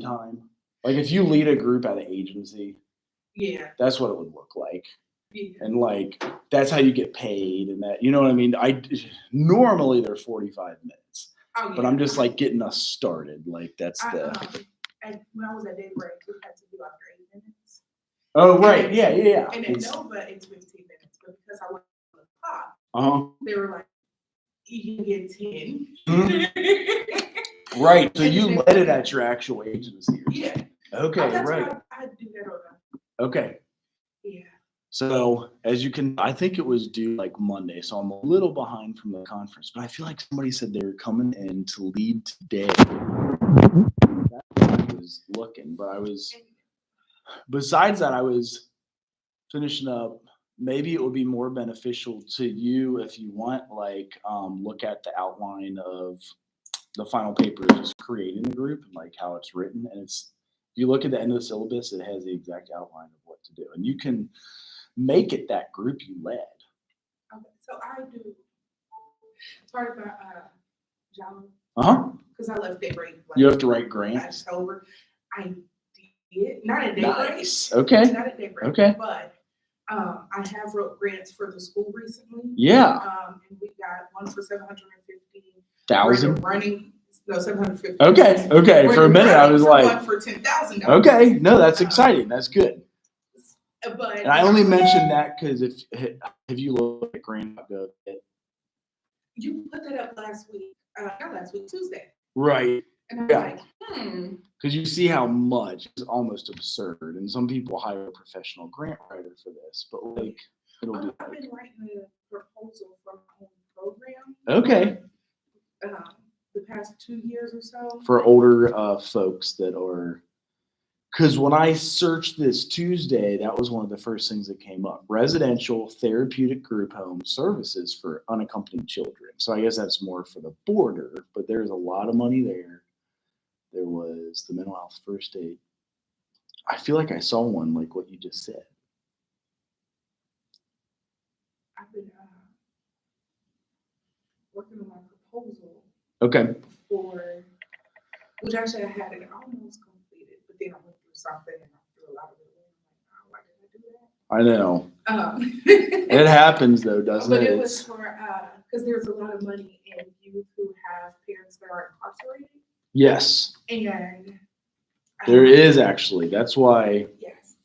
time. Like if you lead a group at an agency, Yeah. that's what it would look like. Yeah. And like that's how you get paid, and that, you know what I mean. Normally they're 45 minutes, Oh, yeah. but I'm just like getting us started. Like that's when I was at Daybreak, we had to do after 8 minutes. Oh right, yeah. And at Nova, it's 15 minutes, but because I went on the clock, they were like, "You can get 10." Right. So you led it at your actual agency. Yeah. Okay. Right. I do that on. Okay. Yeah. So as you can, I think it was due like Monday, so I'm a little behind from the conference. But I feel like somebody said they were coming in to lead today. That's what I was looking, but besides that, I was finishing up. Maybe it would be more beneficial to you if you want, like, look at the outline of the final paper, just creating the group and like how it's written. And if you look at the end of the syllabus, it has the exact outline of what to do, and you can make it that group you led. Okay, so I do part of my job. Because I left Daybreak. Like, you have to write grants. October. I did not at Daybreak. Nice. Okay. Not at Daybreak. Okay. But I have wrote grants for the school recently. Yeah. And we got one for $750,000. Running. No, 750. Okay. Okay. For a minute, I was like, one for $10,000. Okay. No, that's exciting. That's good. But and I only mentioned that because if you look at grant.gov, you put that up last week. Not last week, Tuesday. Right. And I was like, Because you see how much is almost absurd, and some people hire a professional grant writer for this, but like it'll be. I've been writing a proposal for my own program. Okay. The past 2 years or so. For older folks that are. Because when I searched this Tuesday, that was one of the first things that came up. Residential therapeutic group home services for unaccompanied children. So I guess that's more for the border, but there's a lot of money there. There was the mental health first aid. I feel like I saw one like what you just said. I've been working on my proposal. Okay. Which actually I had it almost completed, but then I went through something and I threw a lot of it away. I'm like, why did I do that? I know. It happens though, doesn't it? But it was for, because there's a lot of money in youth who have parents that are incarcerated. Yes. And there is actually. That's why. Yes.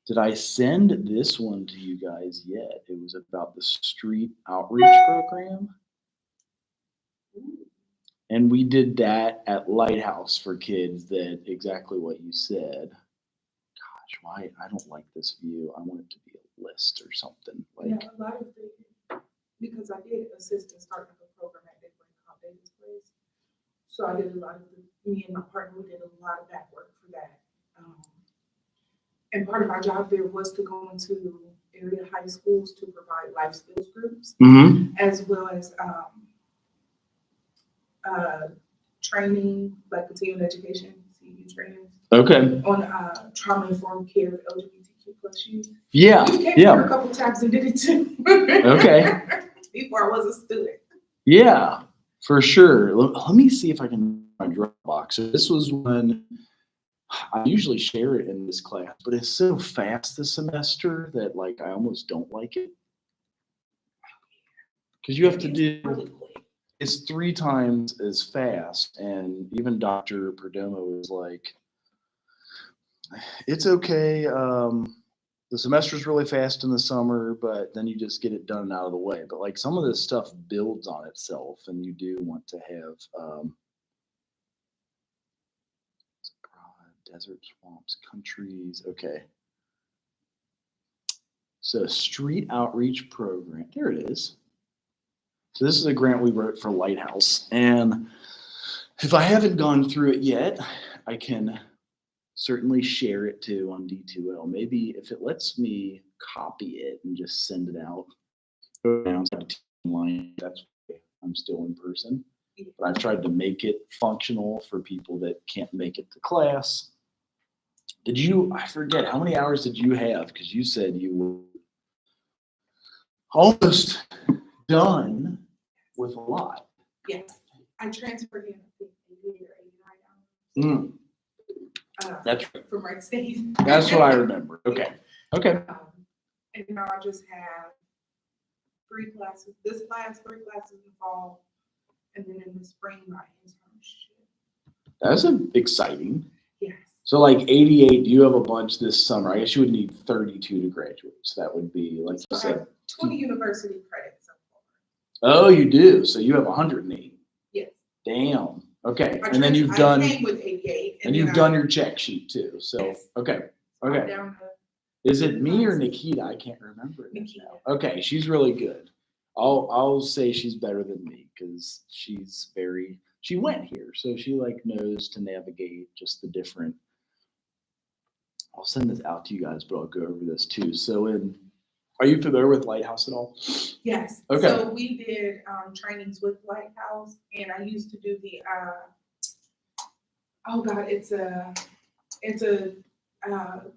Did I send this one to you guys yet? It was about the street outreach program. And we did that at Lighthouse for kids, that exactly what you said. Gosh, why? I don't like this view. I want it to be a list or something. Like, yeah, a lot of things. Because I did assist in starting a program at Daybreak called David's Place. So I did a lot of me and my partner, we did a lot of back work for that. And part of my job there was to go into area high schools to provide life skills groups, as well as training, like continuing education, CU trainings. Okay. On trauma-informed care of LGBTQ plus youth. Yeah. You came here a couple times and did it too. Okay. Before I was a student. Yeah, for sure. Let me see if I can find my Dropbox. So this was when I usually share it in this class, but it's so fast this semester that like I almost don't like it. Because you have to do, it's 3 times as fast, and even Dr. Perdomo was like, it's okay. The semester's really fast in the summer, but then you just get it done and out of the way. But like some of this stuff builds on itself, and you do want to have desert, swamps, countries. Okay. So street outreach program. There it is. So this is a grant we wrote for Lighthouse. And if I haven't gone through it yet, I can certainly share it too on D2L. Maybe if it lets me copy it and just send it out. That's why I'm still in person. But I've tried to make it functional for people that can't make it to class. I forget, how many hours did you have? Because you said you were almost done with a lot. Yes. I transferred in 89 hours. That's from Wright State. That's what I remember. Okay. Okay. And now I just have 3 classes. This class, 3 classes in the fall, and then in the spring, my internship. That's exciting. Yes. So like 88, you have a bunch this summer. I guess you would need 32 to graduate. So that would be, like you So I have said. 20 university credits so far. Oh, you do. So you have 108. Yes. Damn. Okay. I And then you've I done, came with 88. and you've done your check sheet too. So, Yes. okay. I'm Okay. down to Is it me or Nikita? I can't remember it Nikita. now. Okay. She's really good. I'll say she's better than me because she went here. So she like knows to navigate just the different. I'll send this out to you guys, but I'll go over this too. So are you familiar with Lighthouse at all? Yes. Okay. So we did trainings with Lighthouse, and I used to do the oh God, it's a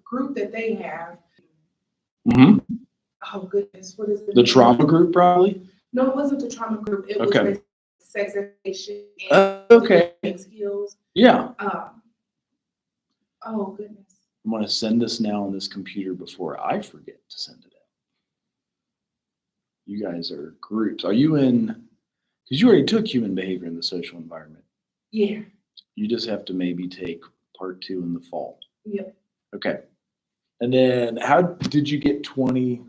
group that they have. Mm-hmm. Oh goodness, what is The name? trauma group, probably. No, it wasn't the trauma group. It Okay. was sex education and Okay. skills. Yeah. Oh goodness. I'm going to send this now on this computer before I forget to send it out. You guys are groups. Are you in? Because you already took human behavior in the social environment. Yeah. You just have to maybe take part 2 in the fall. Yep. Okay. And then how did you get 20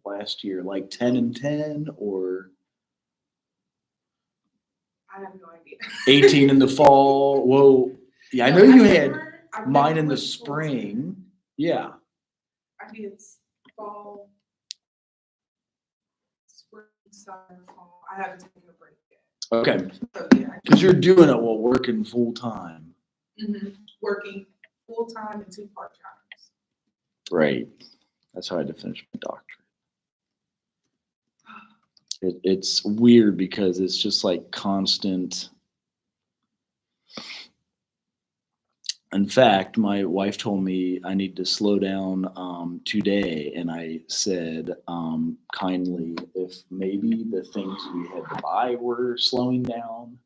last year? Like 10 and 10 or I have no idea. 18 in the fall? Whoa. Yeah, I No, know you I've had never mine in the went full spring. time. Yeah. I did fall, spring, summer, fall. I haven't taken a break yet. Okay. So yeah. Because you're doing it while working full time. Working full time and 2 part times. Right. That's how I had to finish my doctorate. It's weird because it's just like constant. In fact, my wife told me I need to slow down today, and I said kindly if maybe the things we had to buy were slowing down.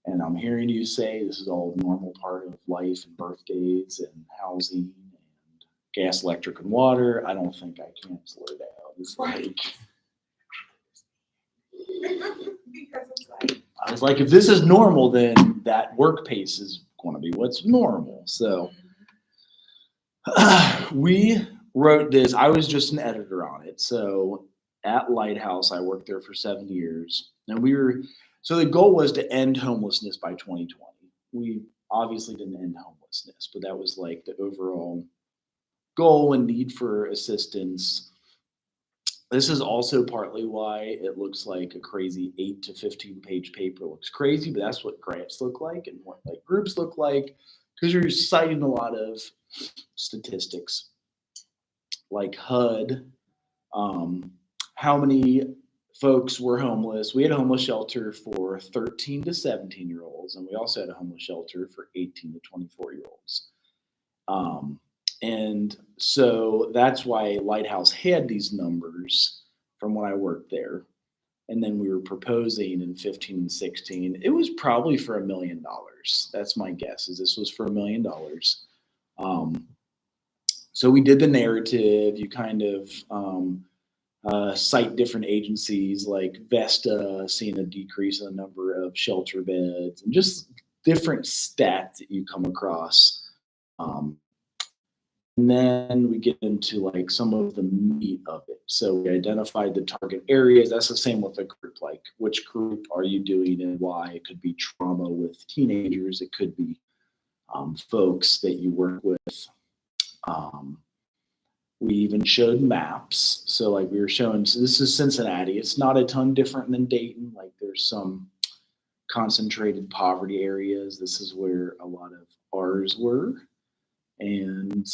And I'm hearing you say this is all normal part of life and birthdays and housing and gas, electric, and water. I don't think I can slow down. It's like Because it's like, I was like, if this is normal, then that work pace is going to be what's normal. So we wrote this. I was just an editor on it. So at Lighthouse, I worked there for 7 years, and so the goal was to end homelessness by 2020. We obviously didn't end homelessness, but that was like the overall goal and need for assistance. This is also partly why it looks like a crazy 8 to 15 page paper. Looks crazy, but that's what grants look like and what like groups look like, because you're citing a lot of statistics like HUD, how many folks were homeless. We had a homeless shelter for 13 to 17-year-olds, and we also had a homeless shelter for 18 to 24-year-olds. And so that's why Lighthouse had these numbers from when I worked there. And then we were proposing in 15 and 16. It was probably for $1 million. That's my guess, is this was for $1 million. So we did the narrative. You kind of cite different agencies like Vesta seeing a decrease in the number of shelter beds and just different stats that you come across. And then we get into like some of the meat of it. So we identified the target areas. That's the same with a group, like which group are you doing and why? It could be trauma with teenagers. It could be folks that you work with. We even showed maps. So like we were showing, so this is Cincinnati. It's not a ton different than Dayton. Like there's some concentrated poverty areas. This is where a lot of ours were. And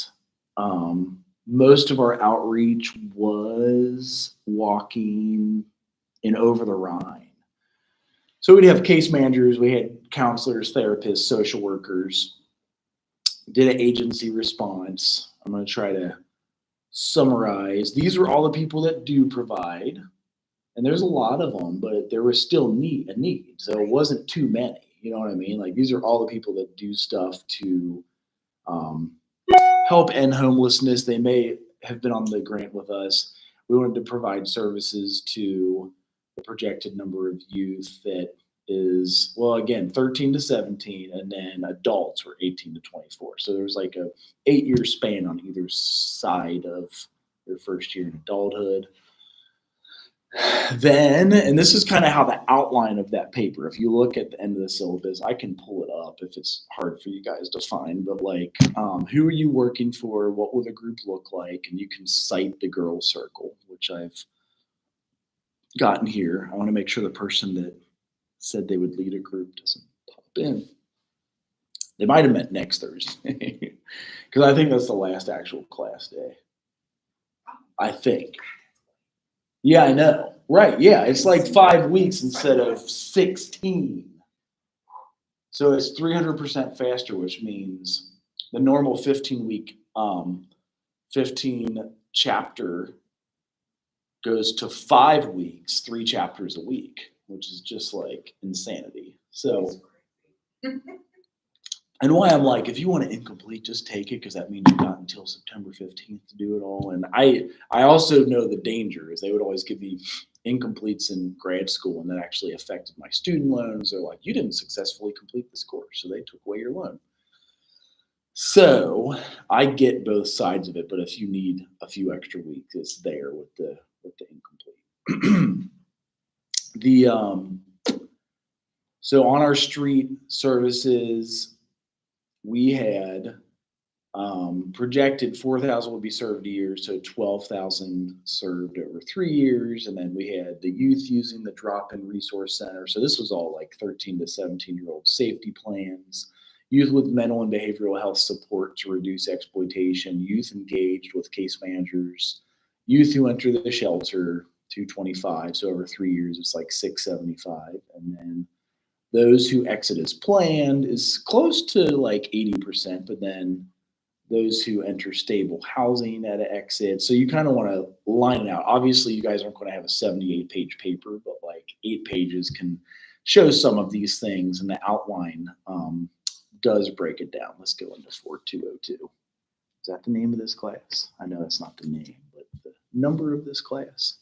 most of our outreach was walking in over the Rhine. So we'd have case managers, we had counselors, therapists, social workers, did an agency response. I'm going to try to summarize. These were all the people that do provide, and there's a lot of them, but there was still a need. So it wasn't too many, you know what I mean? Like these are all the people that do stuff to help end homelessness. They may have been on the grant with us. We wanted to provide services to the projected number of youth that is, well, again, 13 to 17, and then adults were 18 to 24. So there was like a 8-year span on either side of their first year in adulthood. Then, and this is kind of how the outline of that paper, if you look at the end of the syllabus, I can pull it up if it's hard for you guys to find, but like, who are you working for? What will the group look like? And you can cite the girl circle, which I've gotten here. I want to make sure the person that said they would lead a group doesn't pop in. They might have met next Thursday because I think that's the last actual class day. I think. Yeah, I know. Right. Yeah. It's like 5 weeks instead of 16. So it's 300% faster, which means the normal 15 chapter goes to 5 weeks, 3 chapters a week, which is just like insanity. So, and why I'm like, if you want it incomplete, just take it, because that means you got until September 15th to do it all. And I also know the danger is they would always give me incompletes in grad school, and that actually affected my student loans. They're like, you didn't successfully complete this course, so they took away your loan. So I get both sides of it, but if you need a few extra weeks, it's there with the incomplete. So on our street services, we had projected 4,000 would be served a year, so 12,000 served over 3 years. And then we had the youth using the drop-in resource center. So this was all like 13 to 17-year-old safety plans, youth with mental and behavioral health support to reduce exploitation, youth engaged with case managers, youth who enter the shelter, 225. So over 3 years, it's like 675. And then those who exit as planned is close to like 80%, but then those who enter stable housing at an exit. So you kind of want to line it out. Obviously, you guys aren't going to have a 78-page paper, but like 8 pages can show some of these things, and the outline does break it down. Let's go into 4202. Is that the name of this class? I know that's not the name, but the number of this class.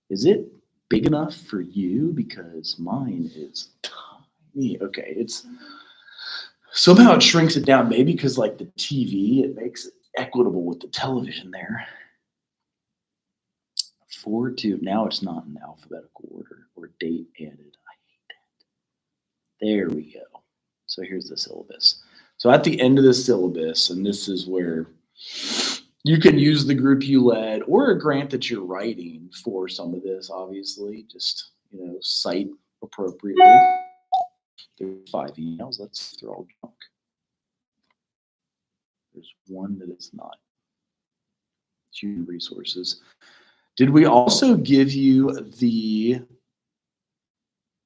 Is it big enough for you? Because mine is tiny. Okay, it's somehow it shrinks it down, maybe because like the TV, it makes it equitable with the television there. 4-2. Now it's not in alphabetical order or date added. I hate that. There we go. So here's the syllabus. So at the end of the syllabus, and this is where you can use the group you led or a grant that you're writing for some of this, obviously, just, cite appropriately. There's 5 emails. They're all junk. There's one that is not. Human resources. Did we also give you the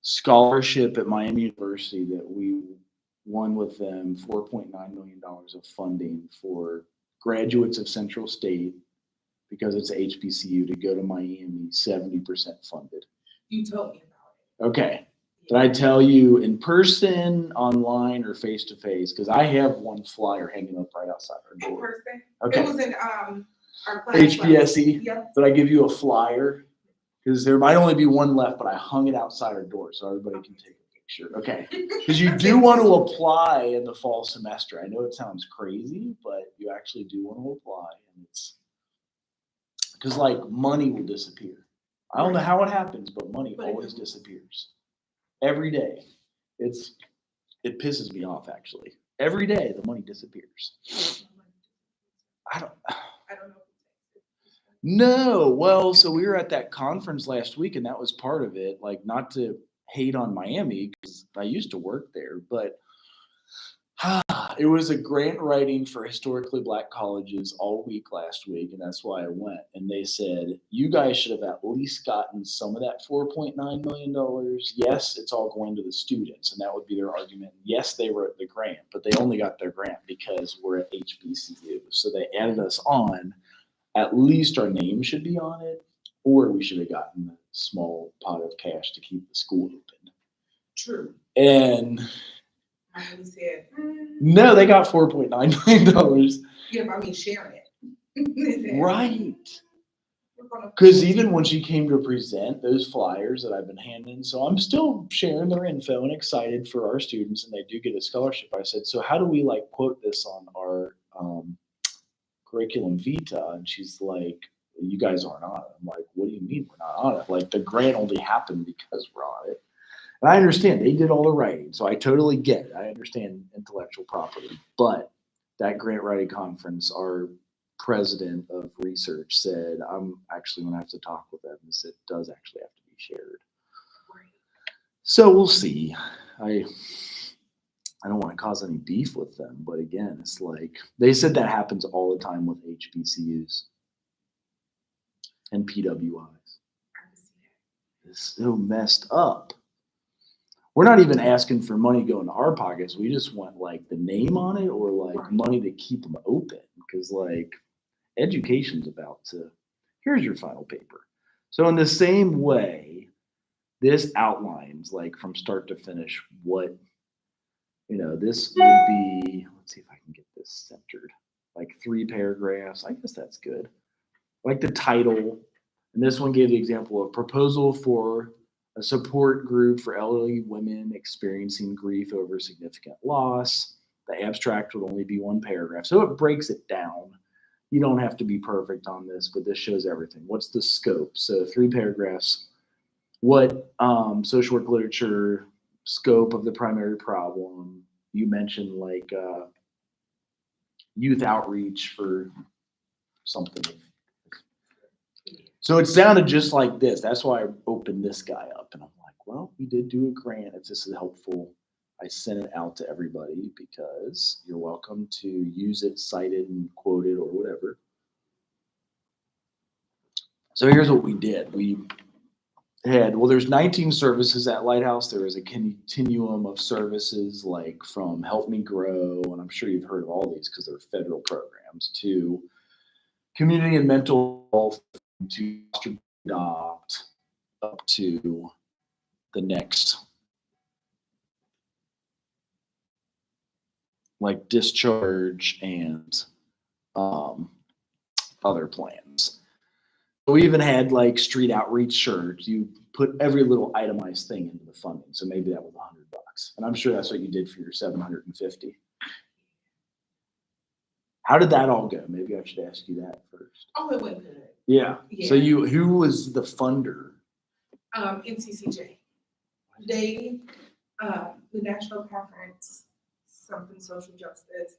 scholarship at Miami University that we won with them, $4.9 million of funding for graduates of Central State, because it's HBCU, to go to Miami, 70% funded? You told me about it. Okay. Did I tell you in person, online, or face to face? Because I have one flyer hanging up right outside our door. In person. Okay. It was in our class. HBSE. Yep. Did I give you a flyer? Because there might only be one left, but I hung it outside our door so everybody can take a picture. Okay. Because you do want to apply in the fall semester. I know it sounds crazy, but you actually do want to apply, and it's because like money will disappear. I don't know how it happens, but money always disappears. Every day. It pisses me off, actually. Every day the money disappears. I don't know. No. Well, so we were at that conference last week, and that was part of it. Like, not to hate on Miami, because I used to work there, but it was a grant writing for historically Black colleges all week last week, and that's why I went. And they said, you guys should have at least gotten some of that $4.9 million. Yes, it's all going to the students, and that would be their argument. Yes, they wrote the grant, but they only got their grant because we're at HBCU. So they added us on. At least our name should be on it, or we should have gotten a small pot of cash to keep the school open. True. And I really said, No, they got $4.9 million. yeah, but I mean sharing it. They said, Right. we're gonna- Because even when she came to present those flyers that I've been handing, so I'm still sharing their info and excited for our students, and they do get a scholarship. I said, so how do we like quote this on our curriculum vitae? And she's like, you guys aren't on it. I'm like, what do you mean we're not on it? Like the grant only happened because we're on it. And I understand they did all the writing, so I totally get it. I understand intellectual property, but that grant writing conference, our president of research said, I'm actually going to have to talk with them. This it does actually have to be shared. So we'll see. I don't want to cause any beef with them, but again, it's like they said that happens all the time with HBCUs and PWIs. It's so messed up. We're not even asking for money going to our pockets. We just want like the name on it or like Right. money to keep them open because like education's about to, here's your final paper. So in the same way, this outlines like from start to finish what, this would be, let's see if I can get this centered, like 3 paragraphs. I guess that's good. Like the title, and this one gave the example of proposal for a support group for elderly women experiencing grief over significant loss. The abstract would only be 1 paragraph. So it breaks it down. You don't have to be perfect on this, but this shows everything. What's the scope? So 3 paragraphs. What social work literature, scope of the primary problem. You mentioned like youth outreach for something. So it sounded just like this. That's why I opened this guy up. And I'm like, well, we did do a grant. If this is helpful, I sent it out to everybody because you're welcome to use it, cite it, and quote it or whatever. So here's what we did. We had, there's 19 services at Lighthouse. There is a continuum of services like from Help Me Grow, and I'm sure you've heard of all these because they're federal programs, to community and mental health, to foster adopt, up to the next, like discharge and other plans. We even had like street outreach shirts. You put every little itemized thing into the funding. So maybe that was $100. And I'm sure that's what you did for your 750. How did that all go? Maybe I should ask you that first. Oh, it went good. Yeah. Yeah. So who was the funder? NCCJ. They, the National Conference, something social justice.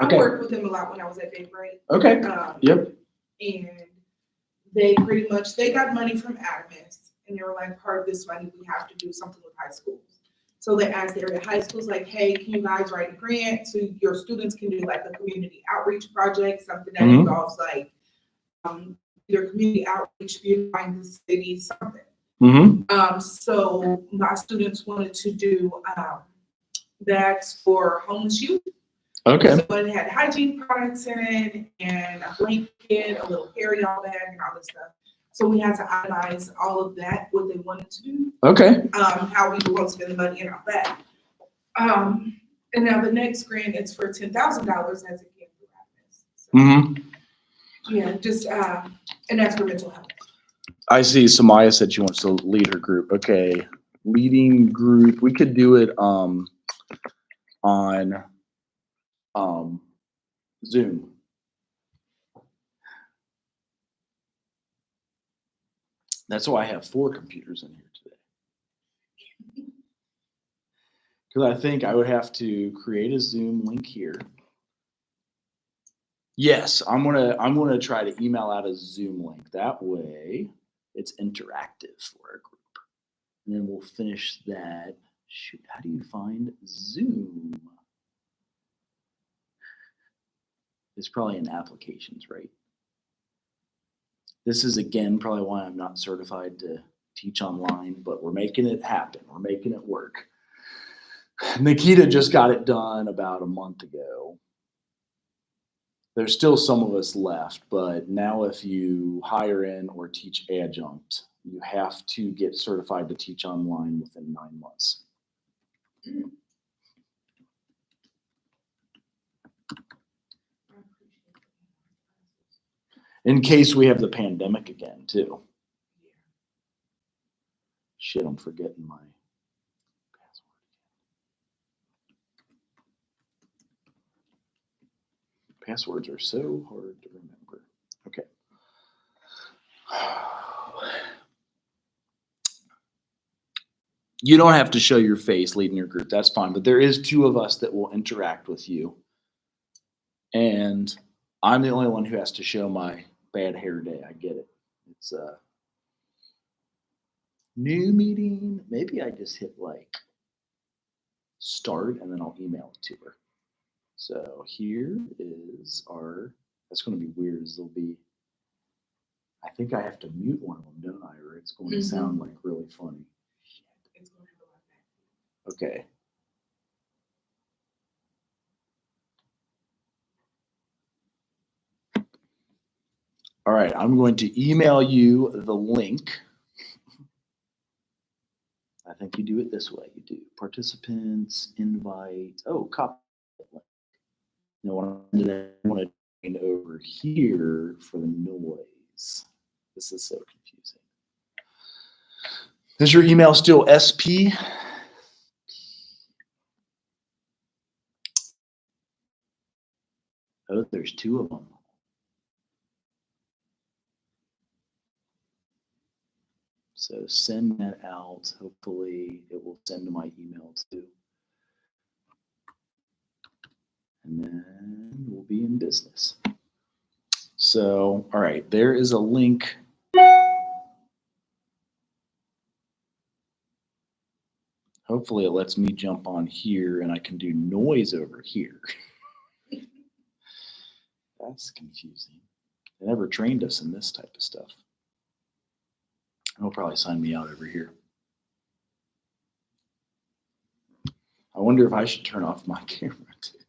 Okay. I worked with them a lot when I was at Big Break. Okay. Yep. And they pretty much, they got money from Adamus, and they were like, part of this money, we have to do something with high schools. So they asked the area high schools, like, hey, can you guys write a grant so your students can do like a community outreach project, something that involves like either community outreach, beautifying the city, something. So my students wanted to do bags for homeless youth. Okay. So it had hygiene products in it and a blanket, a little carry-on bag, and all this stuff. So we had to itemize all of that, what they wanted to do. Okay. How we were going to spend the money in our bag. And now the next grant is for $10,000 as a gift for happiness. So, yeah, just and that's for mental health. I see Samaya said she wants to lead her group. Okay. Leading group. We could do it on Zoom. That's why I have 4 computers in here today. Because I think I would have to create a Zoom link here. Yes, I'm gonna try to email out a Zoom link. That way it's interactive for our group. And then we'll finish that. Shoot, how do you find Zoom? It's probably in applications, right? This is, again, probably why I'm not certified to teach online, but we're making it happen. We're making it work. Nikita just got it done about a month ago. There's still some of us left, but now if you hire in or teach adjunct, you have to get certified to teach online within 9 months. In case we have the pandemic again, too. Yeah. Shit, I'm forgetting my password. Passwords are so hard to remember. Okay. You don't have to show your face leading your group. That's fine. But there is 2 of us that will interact with you. And I'm the only one who has to show my bad hair day. I get it. It's a new meeting. Maybe I just hit like start and then I'll email it to her. So here is our, that's going to be weird. It'll be, I think I have to mute one of them, don't I? Or it's going to sound like really funny. It's going to go like that. Okay. All right, I'm going to email you the link. I think you do it this way. You do participants, invite, copy. Now I want to turn over here for the noise. This is so confusing. Is your email still SP? Oh, there's 2 of them. So send that out. Hopefully it will send to my email too. And then we'll be in business. So, all right, there is a link. Hopefully it lets me jump on here and I can do noise over here. That's confusing. They never trained us in this type of stuff. They'll probably sign me out over here. I wonder if I should turn off my camera too.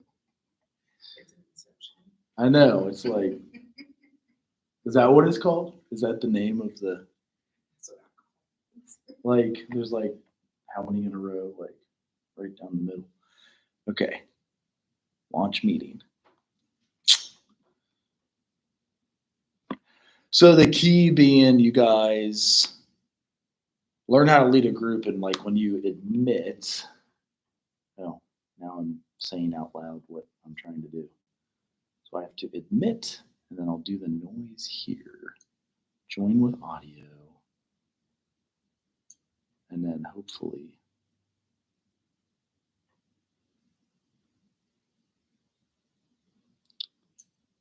It's an inception. I know, it's like, is that what it's called? Is that the name of the, That's what I call it. like, there's like, how many in a row? Like, right down the middle. Okay. Launch meeting. So the key being, you guys learn how to lead a group, and like when you admit, oh, now I'm saying out loud what I'm trying to do. So I have to admit, and then I'll do the noise here. Join with audio. And then hopefully.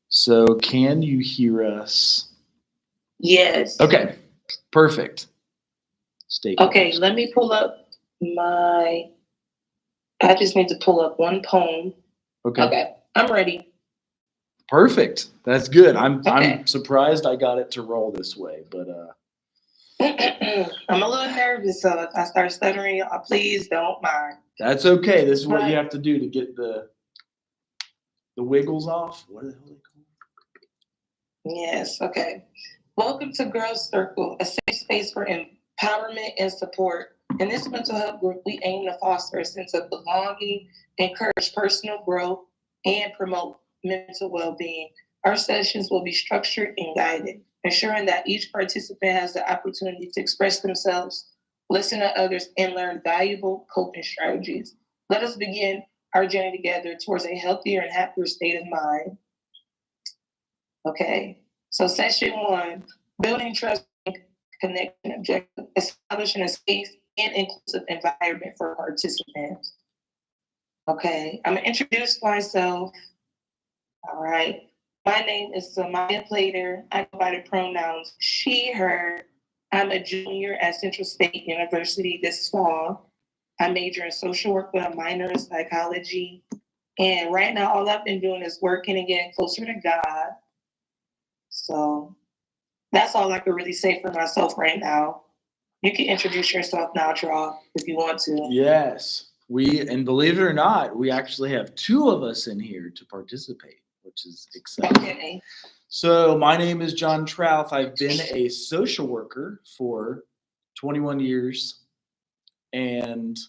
So can you hear us? Yes. Okay, perfect. Stay Okay, close. let me pull up I just need to pull up one poem. Okay, I'm ready. Perfect. That's good. I'm Okay. surprised I got it to roll this way, but I'm a little nervous, so if I start stuttering, please don't mind. that's okay. This is what Right. you have to do to get the wiggles off. What the hell are they called? Yes, okay. Welcome to Girls Circle, a safe space for empowerment and support. In this mental health group, we aim to foster a sense of belonging, encourage personal growth, and promote mental well-being. Our sessions will be structured and guided, ensuring that each participant has the opportunity to express themselves, listen to others, and learn valuable coping strategies. Let us begin our journey together towards a healthier and happier state of mind. Okay, so session 1, building trust, connection, objective, establishing a safe and inclusive environment for participants. Okay, I'm gonna introduce myself. All right, my name is Samaya Plater. I go by the pronouns she, her. I'm a junior at Central State University this fall. I major in social work with a minor in psychology. And right now, all I've been doing is working and getting closer to God. So that's all I could really say for myself right now. You can introduce yourself now, Draw, if you want to. Yes. And believe it or not, we actually have 2 of us in here to participate, which is exciting. Okay. So my name is John Trouth. I've been a social worker for 21 years, and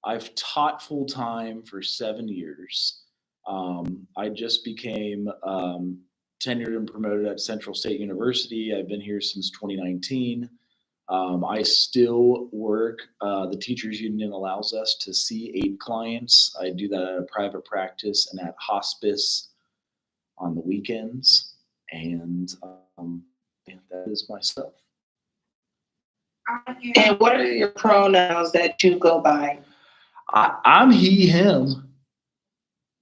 I've taught full time for 7 years. I just became tenured and promoted at Central State University. I've been here since 2019. I still work. The teachers union allows us to see 8 clients. I do that at a private practice and at hospice on the weekends. And yeah, that is myself. And what are your pronouns that you go by? I'm he, him.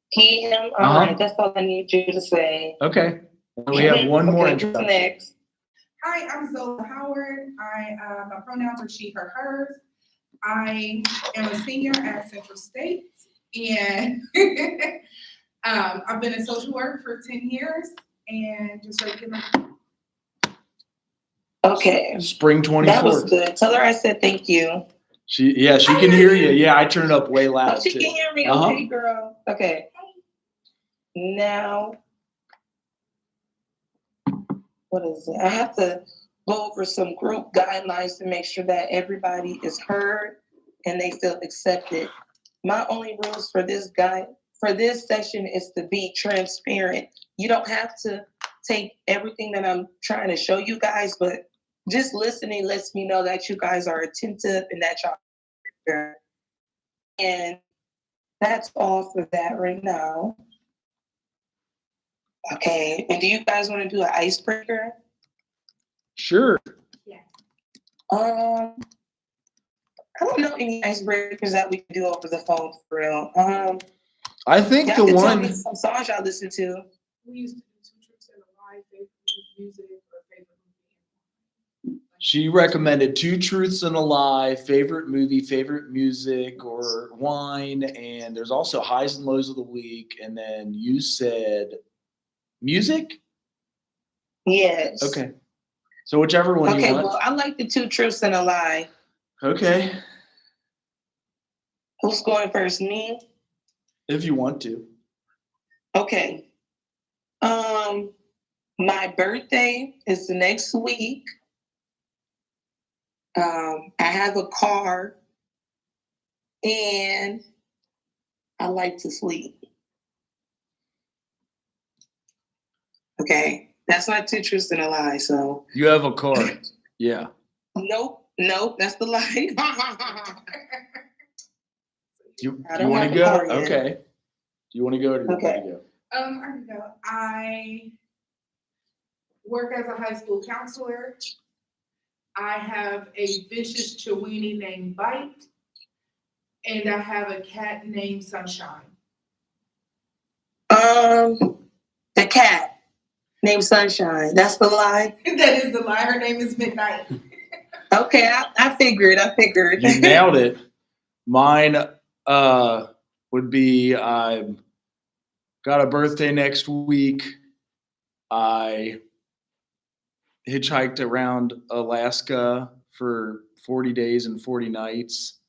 He, him. All Uh-huh. right, that's all I need you to say. Okay. And we have one more Okay, who's introduction. next? Hi, I'm Zola Howard. My pronouns are she, her, hers. I am a senior at Central State, and I've been in social work for 10 years, and just regular. Okay, Spring that was 24. good. Tell her I said thank you. She can hear you. Yeah, I turn it up way Oh, loud she too. can hear me. Uh-huh. Okay, girl. Okay. Now, what is it? I have to go over some group guidelines to make sure that everybody is heard and they feel accepted. My only rules for this session is to be transparent. You don't have to take everything that I'm trying to show you guys, but just listening lets me know that you guys are attentive and that y'all are. And that's all for that right now. Okay, and do you guys want to do an icebreaker? Sure. I don't know any icebreakers that we can do over the phone for real. I think Y'all the can tell me one some songs y'all listen to. We used to do 2 trips in a live, favorite music or favorite movie. she recommended 2 truths and a lie, favorite movie, favorite music, or wine, and there's also highs and lows of the week. And then you said music? Yes. Okay. So whichever one you Okay, want. well, I like the 2 truths and a lie. Okay. Who's going first? Me? If you want to. Okay. My birthday is the next week. I have a car and I like to sleep. Okay. That's not 2 truths and a lie, so. You have a car. Yeah. Nope, that's the lie. You I don't want have to a go? car yet. Okay. Do you want to go or do you want Okay. me to go? I can go. I work as a high school counselor. I have a vicious Chiweenie named Bite, and I have a cat named Sunshine. The cat named Sunshine. That's the lie. That is the lie. Her name is Midnight. Okay, I figured. You nailed it. Mine would be I've got a birthday next week. I hitchhiked around Alaska for 40 days and 40 nights.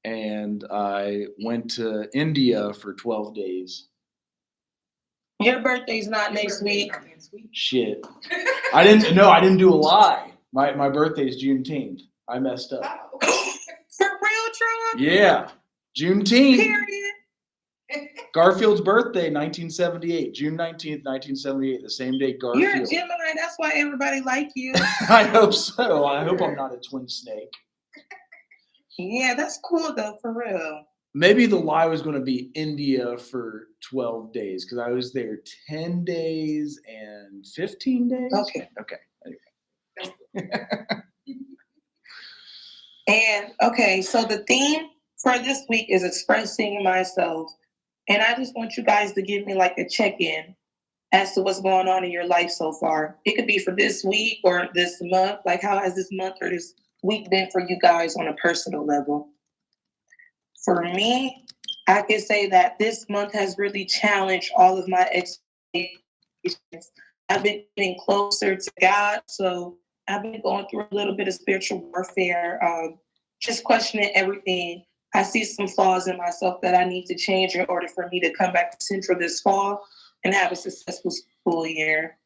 And I went to India for 12 days. Your birthday's not next week. Shit. I didn't do a lie. My birthday's Juneteenth. I messed up. Oh. For real, Tron? Yeah. Juneteenth. Period. Garfield's birthday, 1978. June 19th, 1978. The same day Garfield. You're a Gemini. That's why everybody like you. I hope so. I hope I'm not a twin snake. Yeah, that's cool though, for real. Maybe the lie was going to be India for 12 days because I was there 10 days and 15 days. Okay. Anyway. And okay, so the theme for this week is expressing myself. And I just want you guys to give me like a check-in as to what's going on in your life so far. It could be for this week or this month. Like, how has this month or this week been for you guys on a personal level? For me, I can say that this month has really challenged all of my expectations. I've been getting closer to God, so I've been going through a little bit of spiritual warfare, just questioning everything. I see some flaws in myself that I need to change in order for me to come back to Central this fall and have a successful school year.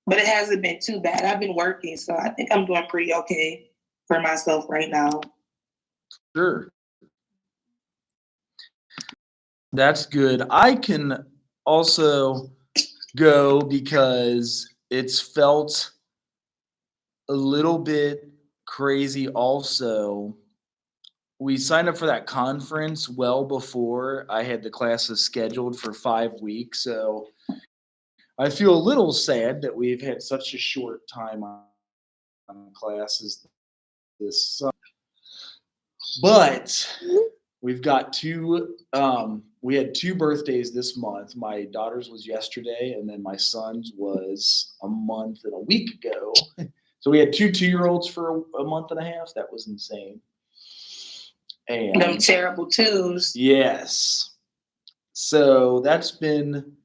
But it hasn't been too bad. I've been working, so I think I'm doing pretty okay for myself right now. Sure. That's good. I can also go because it's felt a little bit crazy also. We signed up for that conference well before I had the classes scheduled for 5 weeks, so I feel a little sad that we've had such a short time on classes this summer. But we've got we had 2 birthdays this month. My daughter's was yesterday, and then my son's was a month and a week ago. So we had 2 2-year-olds for a month and a half. That was insane. Them And terrible twos. yes. So that's been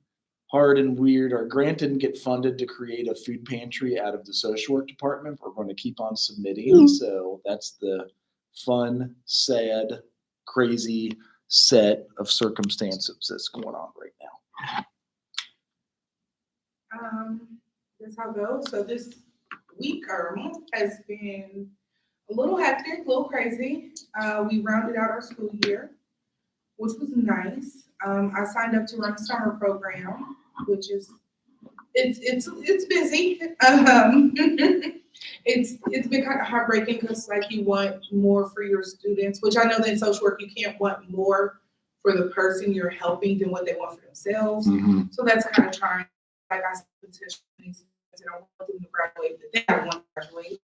hard and weird. Our grant didn't get funded to create a food pantry out of the social work department. We're going to keep on submitting. So that's the fun, sad, crazy set of circumstances that's going on right now. That's how it goes. So this week or month has been a little hectic, a little crazy. We rounded out our school year, which was nice. I signed up to run a summer program, which is it's busy. It's been kind of heartbreaking because like you want more for your students, which I know that in social work you can't want more for the person you're helping than what they want for themselves. So that's kind of trying. Like I said, petitions, and I want them to graduate, but they don't want to graduate.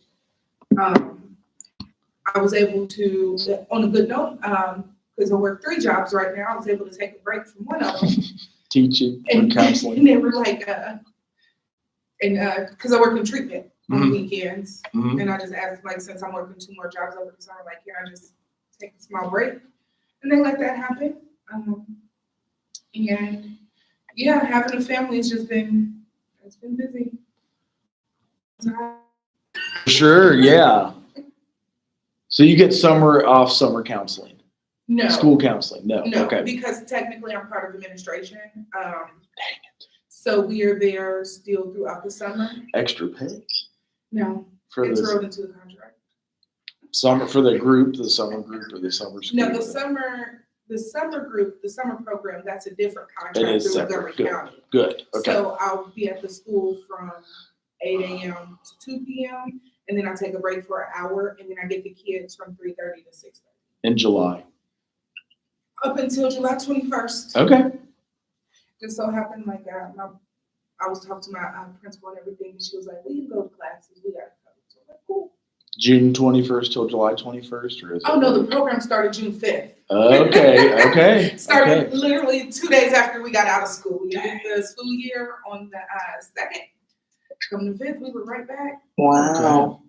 I was able to, on a good note, because I work 3 jobs right now, I was able to take a break from one of them. Teaching And, and counseling. and they were like, because I work in treatment on weekends, and I just asked, like, since I'm working 2 more jobs over the summer, like, can I just take a small break? And they let that happen. And yeah, having a family has just been, it's been busy. Sure, yeah. So you get summer counseling? No. School counseling? No. No, Okay. because technically I'm part of administration. Dang it. So we are there still throughout the summer. Extra pay No, for it's the wrote into the contract. summer, for the group, the summer group, or the summer school? No, the summer group, the summer program, that's a different contract. It is through separate. Montgomery Good. County. Good. Okay. So I'll be at the school from 8 a.m. to 2 p.m. and then I take a break for an hour, and then I get the kids from 3:30 to 6:30. In July. Up until July 21st. Okay. Just so happened, like, I was talking to my principal and everything, and she was like, we can go to classes, we got to go. So I'm like, cool. June 21st till July 21st, or is it? Oh, no, the program started June 5th. Okay. Okay. Started Okay. literally 2 days after we got out of school. We did the school year on the 2nd. Come the 5th, we were right back. Wow.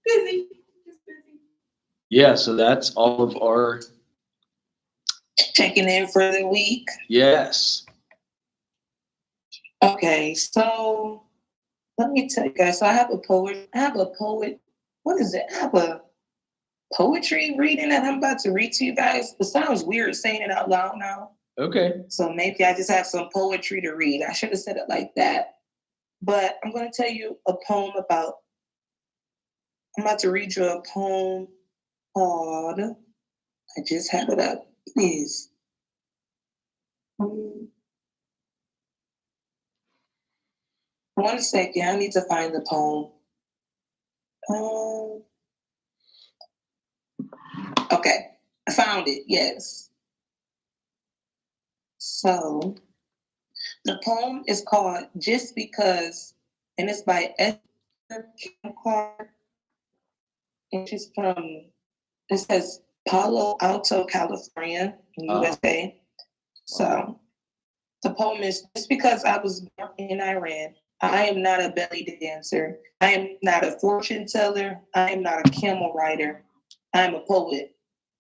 Busy. Just busy. Yeah. So that's all of our. Checking in for the week. Yes. Okay, so let me tell you guys. So I have a poet. What is it? I have a poetry reading that I'm about to read to you guys. It sounds weird saying it out loud now. Okay. So maybe I just have some poetry to read. I should have said it like that. But I'm going to tell you a poem about. I'm about to read you a poem called. I just have it up. Please. 1 second. I need to find the poem. Okay. I found it. Yes. So the poem is called Just Because, and it's by Esther Kim Clark. And she's from, it says Palo Alto, California, in USA. So the poem is, just because I was born in Iran, I am not a belly dancer. I am not a fortune teller. I am not a camel rider. I am a poet.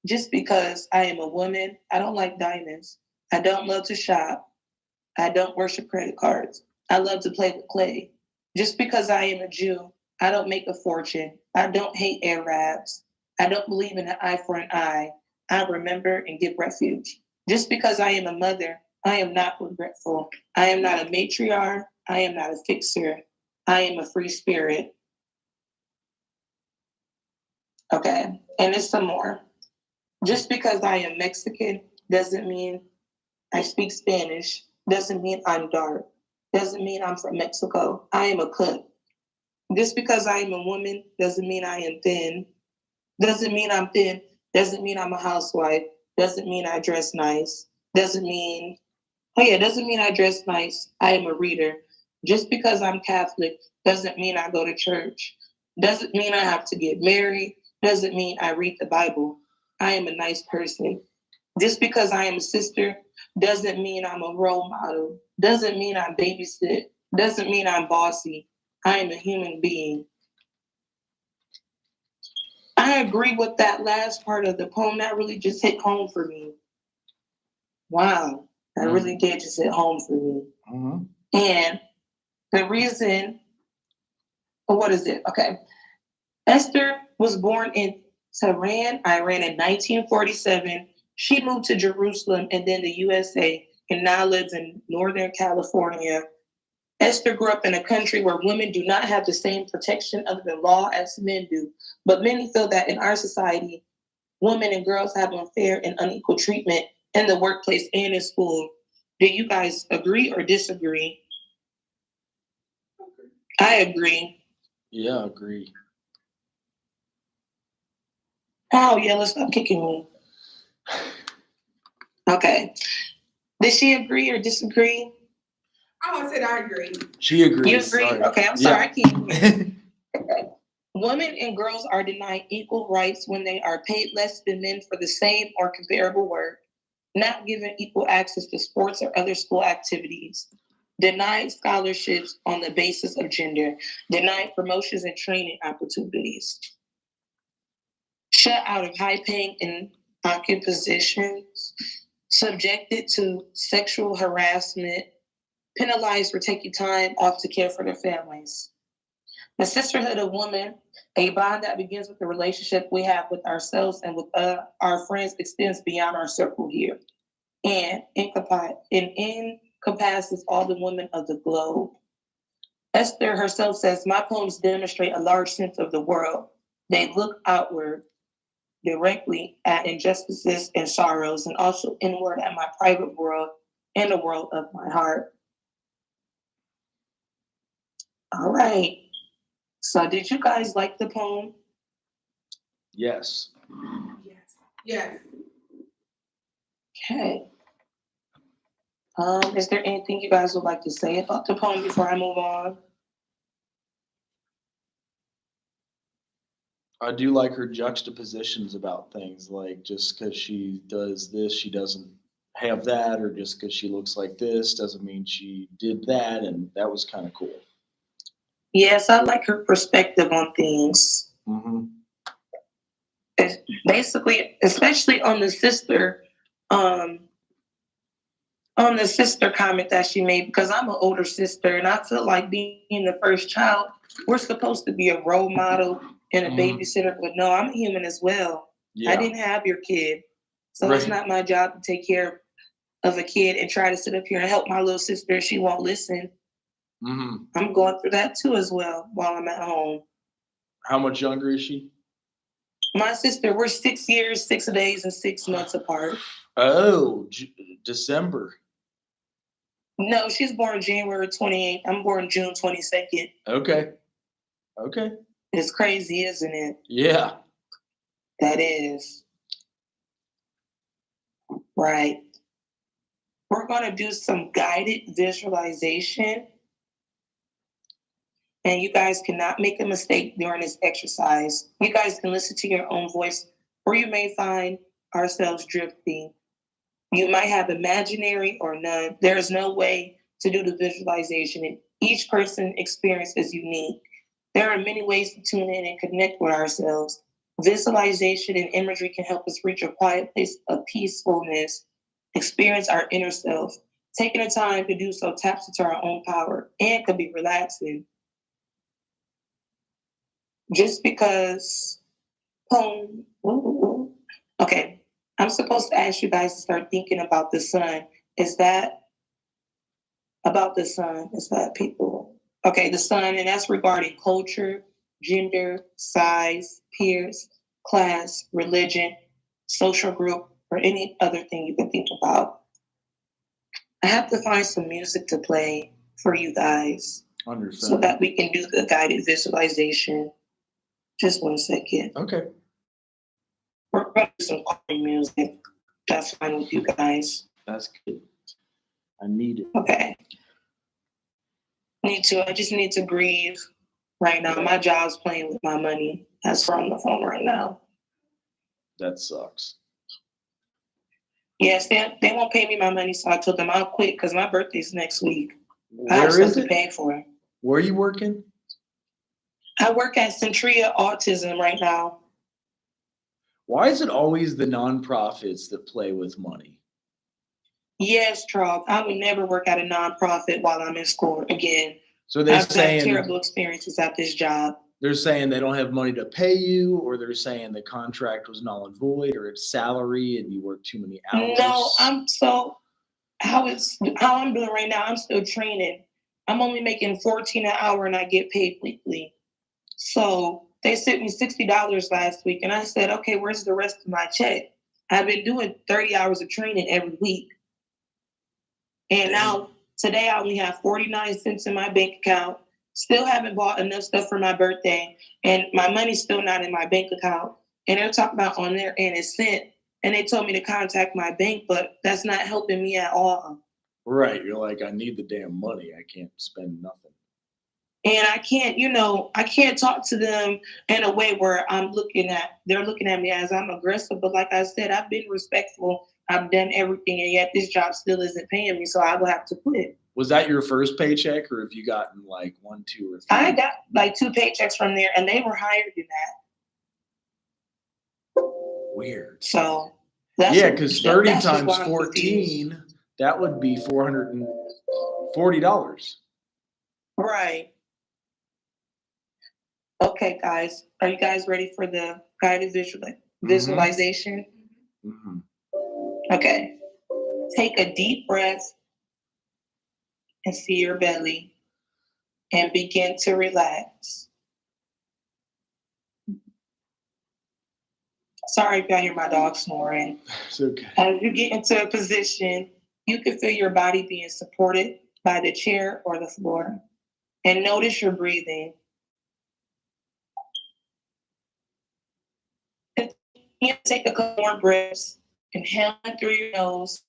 Just because I am a woman, I don't like diamonds. I don't love to shop. I don't worship credit cards. I love to play with clay. Just because I am a Jew, I don't make a fortune. I don't hate Arabs. I don't believe in an eye for an eye. I remember and give refuge. Just because I am a mother, I am not regretful. I am not a matriarch. I am not a fixer. I am a free spirit. Okay, and there's some more. Just because I am Mexican doesn't mean I speak Spanish. Doesn't mean I'm dark. Doesn't mean I'm from Mexico. I am a cook. Just because I am a woman doesn't mean I am thin. Doesn't mean I'm thin. Doesn't mean I'm a housewife. Doesn't mean I dress nice. Doesn't mean I dress nice. I am a reader. Just because I'm Catholic doesn't mean I go to church. Doesn't mean I have to get married. Doesn't mean I read the Bible. I am a nice person. Just because I am a sister doesn't mean I'm a role model. Doesn't mean I babysit. Doesn't mean I'm bossy. I am a human being. I agree with that last part of the poem. That really just hit home for me. Wow. That really did just hit home for me. Mm-hmm. And the reason, what is it? Okay. Esther was born in Tehran, Iran in 1947. She moved to Jerusalem and then the USA and now lives in Northern California. Esther grew up in a country where women do not have the same protection of the law as men do. But many feel that in our society, women and girls have unfair and unequal treatment in the workplace and in school. Do you guys agree or disagree? I agree. Yeah, agree. Oh, yeah, let's stop kicking me. Okay. Did she agree or disagree? I said I agree. She agrees. You agree? Sorry. Okay, I'm sorry. Yeah. I can't hear. Okay. Women and girls are denied equal rights when they are paid less than men for the same or comparable work, not given equal access to sports or other school activities, denied scholarships on the basis of gender, denied promotions and training opportunities, shut out of high-paying and occupied positions, subjected to sexual harassment, penalized for taking time off to care for their families. The sisterhood of women, a bond that begins with the relationship we have with ourselves and with our friends, extends beyond our circle here and encompasses all the women of the globe. Esther herself says, my poems demonstrate a large sense of the world. They look outward directly at injustices and sorrows and also inward at my private world and the world of my heart. All right. So did you guys like the poem? Yes. Yes. Yes. Okay. Is there anything you guys would like to say about the poem before I move on? I do like her juxtapositions about things, like just because she does this, she doesn't have that, or just because she looks like this doesn't mean she did that, and that was kind of cool. Yes, I like her perspective on things. Mm-hmm. Basically, especially on the sister comment that she made, because I'm an older sister and I feel like being the first child, we're supposed to be a role model and a babysitter, but no, I'm a human as well. Yeah. I didn't have your kid. So Right. It's not my job to take care of a kid and try to sit up here and help my little sister if she won't listen. Mm-hmm. I'm going through that too as well while I'm at home. How much younger is she? My sister, we're 6 years, 6 days, and 6 months apart. Oh, December. No, she's born January 28th. I'm born June 22nd. Okay. It's crazy, isn't it? Yeah. That is. Right. We're going to do some guided visualization. And you guys cannot make a mistake during this exercise. You guys can listen to your own voice, or you may find ourselves drifting. You might have imaginary or none. There is no way to do the visualization, and each person's experience is unique. There are many ways to tune in and connect with ourselves. Visualization and imagery can help us reach a quiet place of peacefulness, experience our inner self. Taking the time to do so taps into our own power and can be relaxing. Just because okay, I'm supposed to ask you guys to start thinking about the sun. Is that about the sun? Is that people? Okay, the sun, and that's regarding culture, gender, size, peers, class, religion, social group, or any other thing you can think about. I have to find some music to play for you guys Understood. so that we can do the guided visualization. Just 1 second. Okay. We're going to do some choir music. That's fine with you guys. That's good. I need it. Okay. I just need to breathe right now. My job's playing with my money. That's why I'm on the phone right now. That sucks. Yes, they won't pay me my money, so I told them I'll quit because my birthday's next week. I have Where stuff is to it? pay for. Where are you working? I work at Centria Autism right now. Why is it always the nonprofits that play with money? Yes, Charles, I would never work at a nonprofit while I'm in school again. So they're I've had saying terrible experiences at this job. they're saying they don't have money to pay you, or they're saying the contract was null and void, or it's salary and you work too many hours. No, how I'm doing right now, I'm still training. I'm only making $14 an hour and I get paid weekly. So they sent me $60 last week and I said, okay, where's the rest of my check? I've been doing 30 hours of training every week. And now today I only have 49 cents in my bank account. Still haven't bought enough stuff for my birthday. And my money's still not in my bank account. And they're talking about on their end it's sent. And they told me to contact my bank, but that's not helping me at all. Right. You're like, I need the damn money. I can't spend nothing. And I can't talk to them in a way where they're looking at me as I'm aggressive. But like I said, I've been respectful. I've done everything. And yet this job still isn't paying me. So I will have to quit. Was that your first paycheck, or have you gotten like 1, 2, or 3? I got like 2 paychecks from there and they were higher than that. Weird. So Yeah, because 30 that's just times why I'm confused. 14, that would be $440. Right. Okay, guys. Are you guys ready for the guided visualization? Mm-hmm. Okay. Take a deep breath and see your belly and begin to relax. Sorry if y'all hear my dog snoring. It's okay. As you get into a position, you can feel your body being supported by the chair or the floor. And notice your breathing. You take a couple more breaths, inhaling through your nose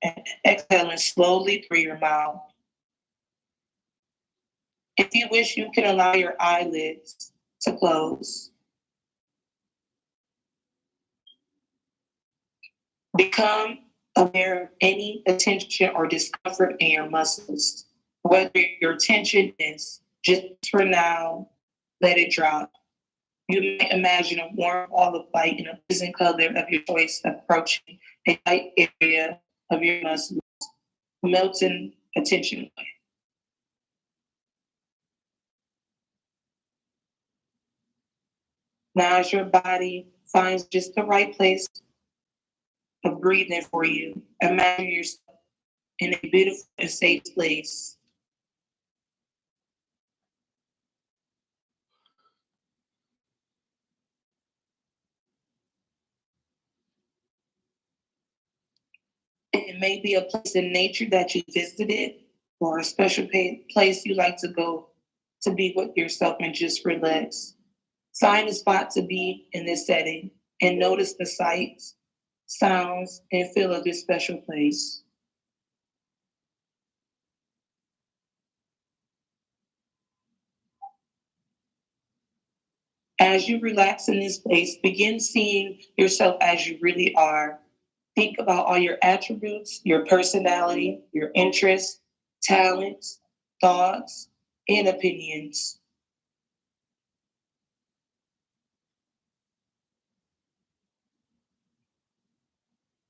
and exhaling slowly through your mouth. If you wish, you can allow your eyelids to close. Become aware of any tension or discomfort in your muscles. Whether your tension is just for now, let it drop. You might imagine a warm ball of light in a pleasant color of your choice approaching a tight area of your muscles, melting attention away. Now, as your body finds just the right place of breathing for you, imagine yourself in a beautiful and safe place. It may be a place in nature that you visited or a special place you like to go to be with yourself and just relax. Find a spot to be in this setting and notice the sights, sounds, and feel of this special place. As you relax in this place, begin seeing yourself as you really are. Think about all your attributes, your personality, your interests, talents, thoughts, and opinions.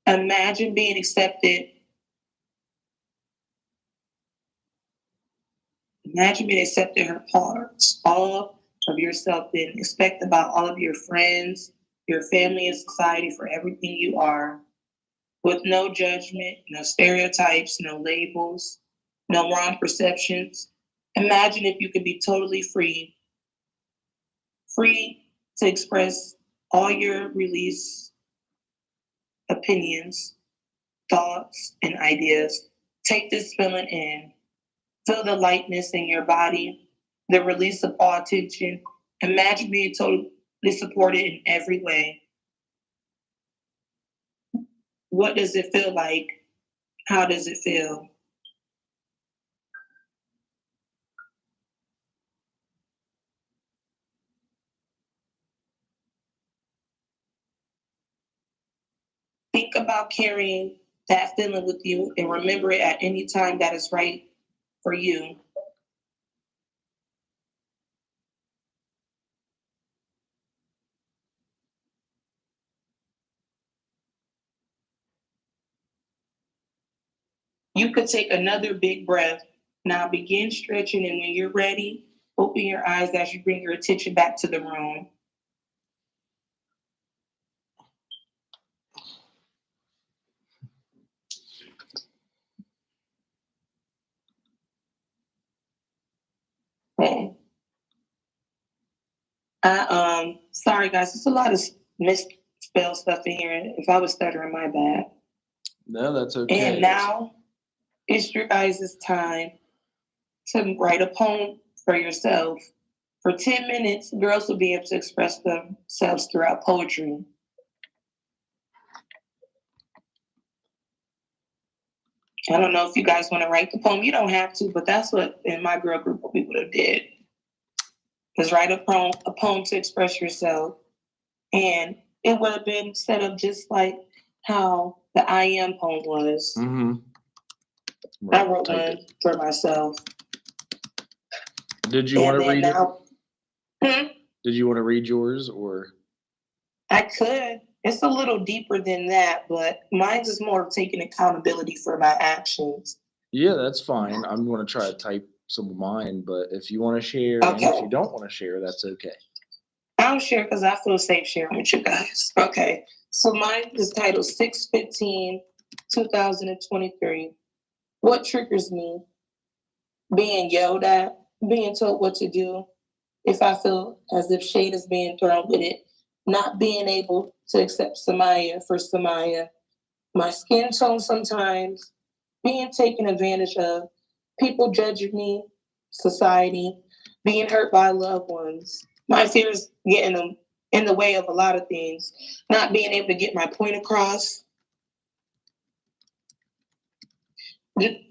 Imagine being accepted. Imagine being accepted her parts, all of yourself, being expect about all of your friends, your family, and society for everything you are, with no judgment, no stereotypes, no labels, no wrong perceptions. Imagine if you could be totally free to express all your release opinions, thoughts, and ideas Take this feeling in. Feel the lightness in your body, the release of all tension. Imagine being totally supported in every way. What does it feel like? How does it feel? Think about carrying that feeling with you and remember it at any time that is right for you. You could take another big breath. Now begin stretching, and when you're ready, open your eyes as you bring your attention back to the room. Okay. Sorry guys, there's a lot of misspelled stuff in here. If I was stuttering, my bad. No, that's okay. And now it's your guys' time to write a poem for yourself. For 10 minutes, girls will be able to express themselves throughout poetry. I don't know if you guys want to write the poem. You don't have to, but that's what in my girl group what we would have did. Is write a poem to express yourself. And it would have been set up just like how the I Am poem was. Mm-hmm. I wrote one for myself. Did you want to read now, it? Did you want to read yours or? I could. It's a little deeper than that, but mine is more of taking accountability for my actions. Yeah, that's fine. I'm going to try to type some of mine, but if you want to share, okay. And if you don't want to share, that's okay. I'll share because I feel safe sharing with you guys. Okay. So mine is titled 6/15/2023. What triggers me? Being yelled at, being told what to do. If I feel as if shade is being thrown with it, not being able to accept Samaya for Samaya. My skin tone sometimes, being taken advantage of, people judging me, society, being hurt by loved ones. My fears getting in the way of a lot of things, not being able to get my point across.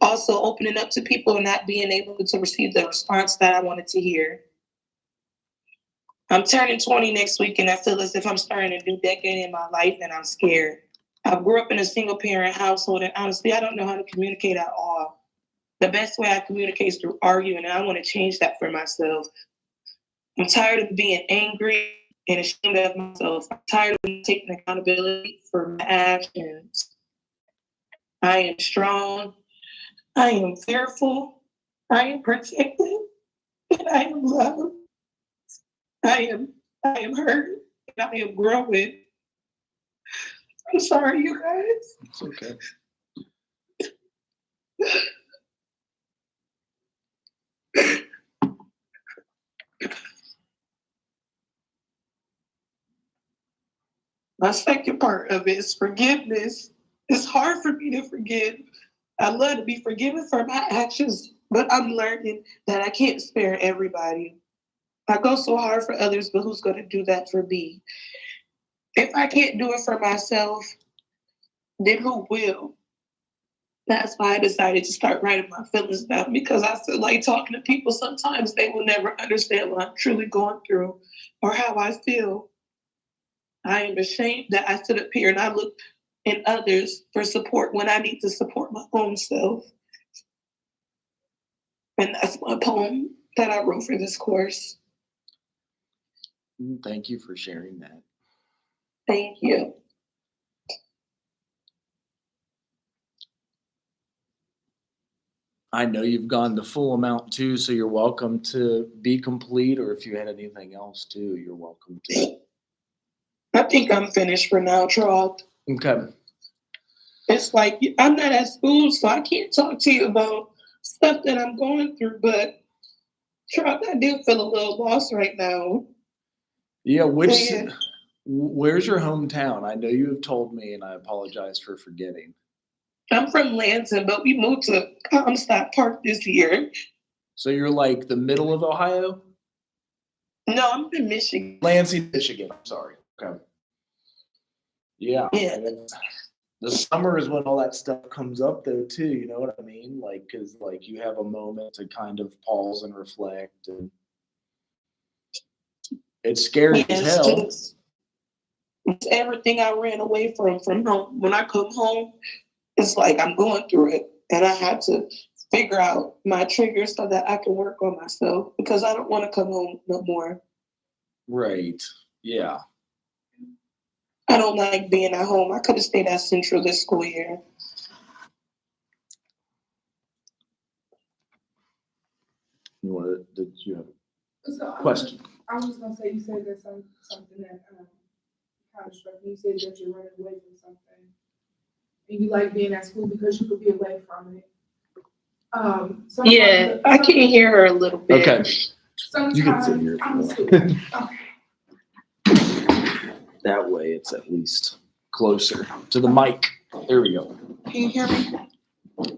Also opening up to people and not being able to receive the response that I wanted to hear. I'm turning 20 next week and I feel as if I'm starting a new decade in my life and I'm scared. I grew up in a single parent household and honestly, I don't know how to communicate at all. The best way I communicate is through arguing and I want to change that for myself. I'm tired of being angry and ashamed of myself. I'm tired of taking accountability for my actions. I am strong. I am fearful. I am protected. And I am loved. I am hurt. And I am growing. I'm sorry, you guys. It's okay. My second part of it is forgiveness. It's hard for me to forgive. I love to be forgiven for my actions, but I'm learning that I can't spare everybody. I go so hard for others, but who's going to do that for me? If I can't do it for myself, then who will? That's why I decided to start writing my feelings down because I feel like talking to people sometimes they will never understand what I'm truly going through or how I feel. I am ashamed that I sit up here and I look in others for support when I need to support my own self. And that's my poem that I wrote for this course. Thank you for sharing that. Thank you. I know you've gone the full amount too, so you're welcome to be complete, or if you had anything else too, you're welcome to. I think I'm finished for now, Charles. Okay. It's like I'm not at school, so I can't talk to you about stuff that I'm going through, but Charles, I do feel a little lost right now. Yeah, where's your hometown? I know you have told me, and I apologize for forgetting. I'm from Lansing, but we moved to Comstock Park this year. So you're like the middle of Ohio? No, I'm in Michigan. Lansing, Michigan. I'm sorry. Okay. Yeah. Yeah. And then the summer is when all that stuff comes up though too, you know what I mean? Like, cause like you have a moment to kind of pause and reflect, and it's scary as Yes, hell. it's everything I ran away from home. When I come home, it's like I'm going through it, and I had to figure out my triggers so that I can work on myself because I don't want to come home no more. Right. Yeah. I don't like being at home. I could have stayed at Central this school year. You want to, did you have So a question? I was just gonna say, you said that something that kind of struck me. You said that you're running away from something, and you like being at school because you could be away from it. Yeah, I can hear her a little bit. Okay. Sometimes You can sit here. I'm if you school. want. That way it's at least closer to the mic. There we go. Can you hear me?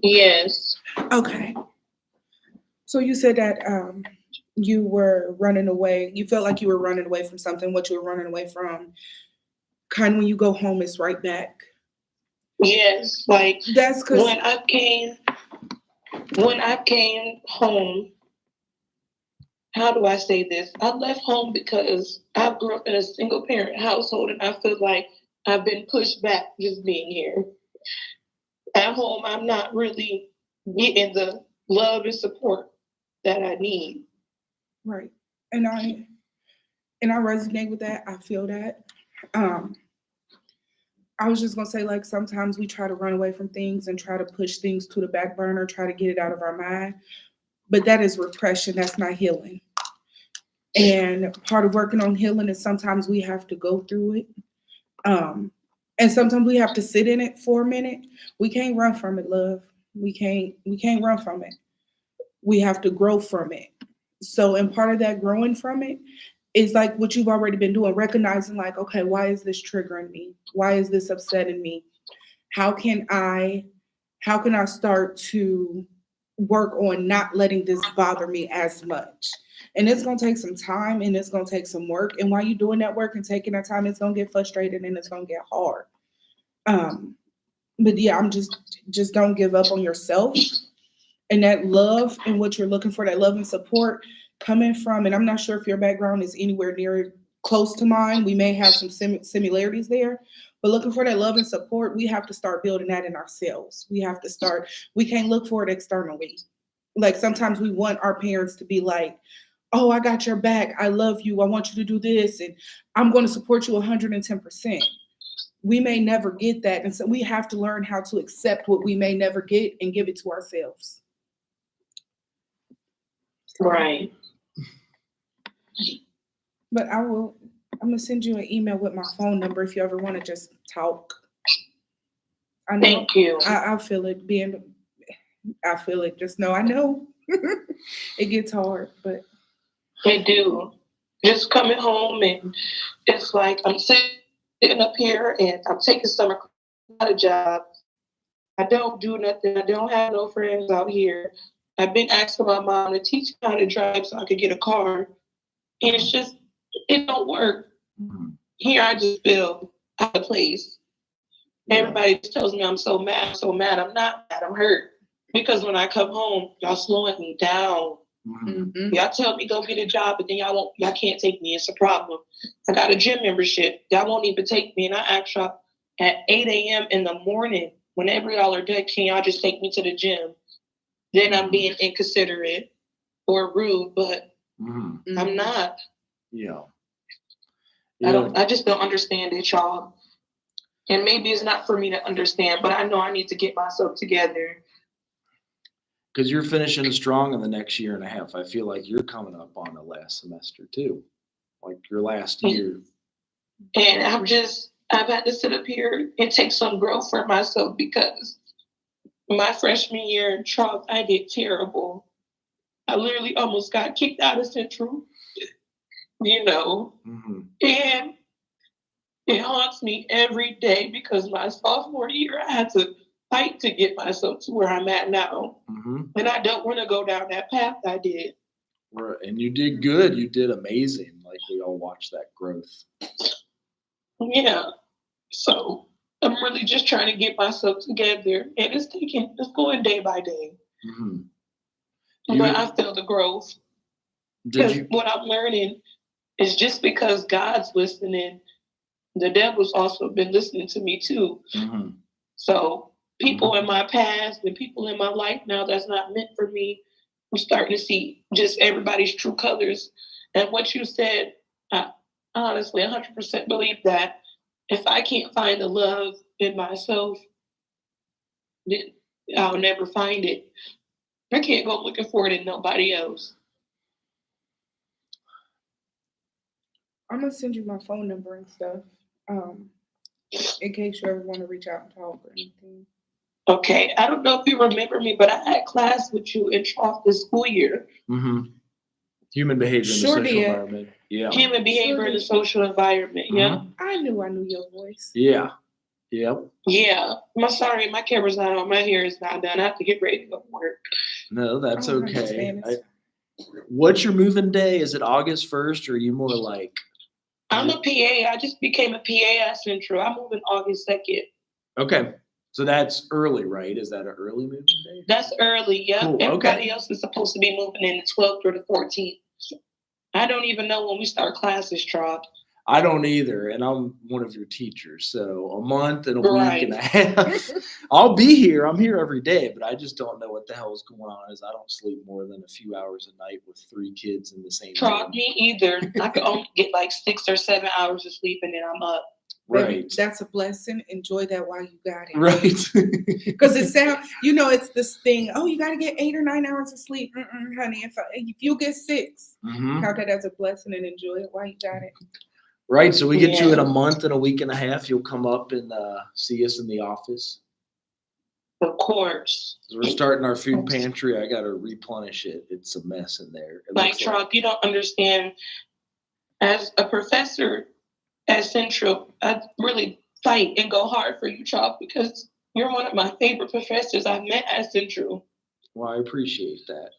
Yes. Okay. So you said that you were running away. You felt like you were running away from something. What you were running away from, kind of when you go home, it's right back. Yes, like That's because when I came home, how do I say this? I left home because I grew up in a single parent household, and I feel like I've been pushed back just being here. At home, I'm not really getting the love and support that I need. right, and I resonate with that. I feel that. I was just gonna say, like, sometimes we try to run away from things and try to push things to the back burner, try to get it out of our mind, but that is repression. That's not healing. And part of working on healing is sometimes we have to go through it. And sometimes we have to sit in it for a minute. We can't run from it, love. We can't run from it. We have to grow from it. So, and part of that growing from it is like what you've already been doing, recognizing like, okay, why is this triggering me? Why is this upsetting me? How can I start to work on not letting this bother me as much? And it's gonna take some time and it's gonna take some work. And while you're doing that work and taking that time, it's gonna get frustrated and it's gonna get hard. But yeah, I'm just don't give up on yourself, and that love and what you're looking for, that love and support coming from. And I'm not sure if your background is anywhere near close to mine. We may have some similarities there, but looking for that love and support, we have to start building that in ourselves. We can't look for it externally. Like sometimes we want our parents to be like, oh, I got your back. I love you. I want you to do this. And I'm going to support you 110%. We may never get that. And so we have to learn how to accept what we may never get and give it to ourselves. Right. But I'm going to send you an email with my phone number if you ever want to just talk. I know, thank you. I feel it I feel it. Just know, I know it gets hard, but. I do. Just coming home and it's like I'm sitting up here and I'm taking summer, not a job. I don't do nothing. I don't have no friends out here. I've been asking my mom to teach me how to drive so I could get a car. And it's just, it don't work. Mm-hmm. Here I just feel out of place. Yeah. Everybody just tells me I'm so mad. I'm not mad. I'm hurt. Because when I come home, y'all slowing me down. Mm-hmm. Y'all tell me go get a job, but then y'all can't take me. It's a problem. I got a gym membership. Y'all won't even take me. And I ask y'all at 8 a.m. in the morning, whenever y'all are done, can y'all just take me to the gym? Then I'm being inconsiderate or rude, but I'm not. Yeah. I just don't understand it, y'all. And maybe it's not for me to understand, but I know I need to get myself together. Because you're finishing strong in the next year and a half. I feel like you're coming up on the last semester too, like your last year. And I've had to sit up here and take some growth for myself because my freshman year in Trump, I did terrible. I literally almost got kicked out of Central, and it haunts me every day because my sophomore year, I had to fight to get myself to where I'm at now. Mm-hmm. And I don't want to go down that path I did. Right. And you did good. You did amazing. Like we all watched that growth. Yeah. So I'm really just trying to get myself together. And it's going day by day. Mm-hmm. But I feel the growth. Did Because you? what I'm learning is just because God's listening, the devil's also been listening to me too. Mm-hmm. So people in my past and people in my life now that's not meant for me, I'm starting to see just everybody's true colors. And what you said, I honestly 100% believe that if I can't find the love in myself, then I'll never find it. I can't go looking for it in nobody else. I'm gonna send you my phone number and stuff, in case you ever want to reach out and talk or anything. Okay, I don't know if you remember me, but I had class with you in Trough this school year. Mm-hmm. Human behavior in the Sure social did. environment. Yeah. Human behavior in the social environment. Yeah. I knew your voice. Yeah. Yep. Yeah. My camera's not on. My hair is not done. I have to get ready to go to work. No, that's I don't okay. understand this. What's your moving day? Is it August 1st or are you more like? I'm a PA. I just became a PA at Central. I'm moving August 2nd. Okay. So that's early, right? Is that an early moving day? That's early. Yep. Cool, Everybody else is supposed to be moving in the 12th or the 14th. I don't even know when we start classes, Trout. I don't either, and I'm one of your teachers. So a month and a Right. week and a half. I'll be here. I'm here every day, but I just don't know what the hell is going on. Is I don't sleep more than a few hours a night with 3 kids in the same Trout, room. me either. I could only get like 6 or 7 hours of sleep and then I'm up. Right. Baby, that's a blessing. Enjoy that while you got it. Right. Because it sounds, it's this thing. Oh, you got to get 8 or 9 hours of sleep, honey. If you get 6, Mhm. count that as a blessing and enjoy it while you got it. Right. So we get you in a Yeah. month and a week and a half. You'll come up and see us in the office. Of course. We're starting our food pantry. I got to replenish it. It's a mess in there. It Like, looks Trout, you don't understand. As a professor at Central, I really fight and go hard for you, Trout, because you're one of my favorite professors I've met at Central. Well, I appreciate that.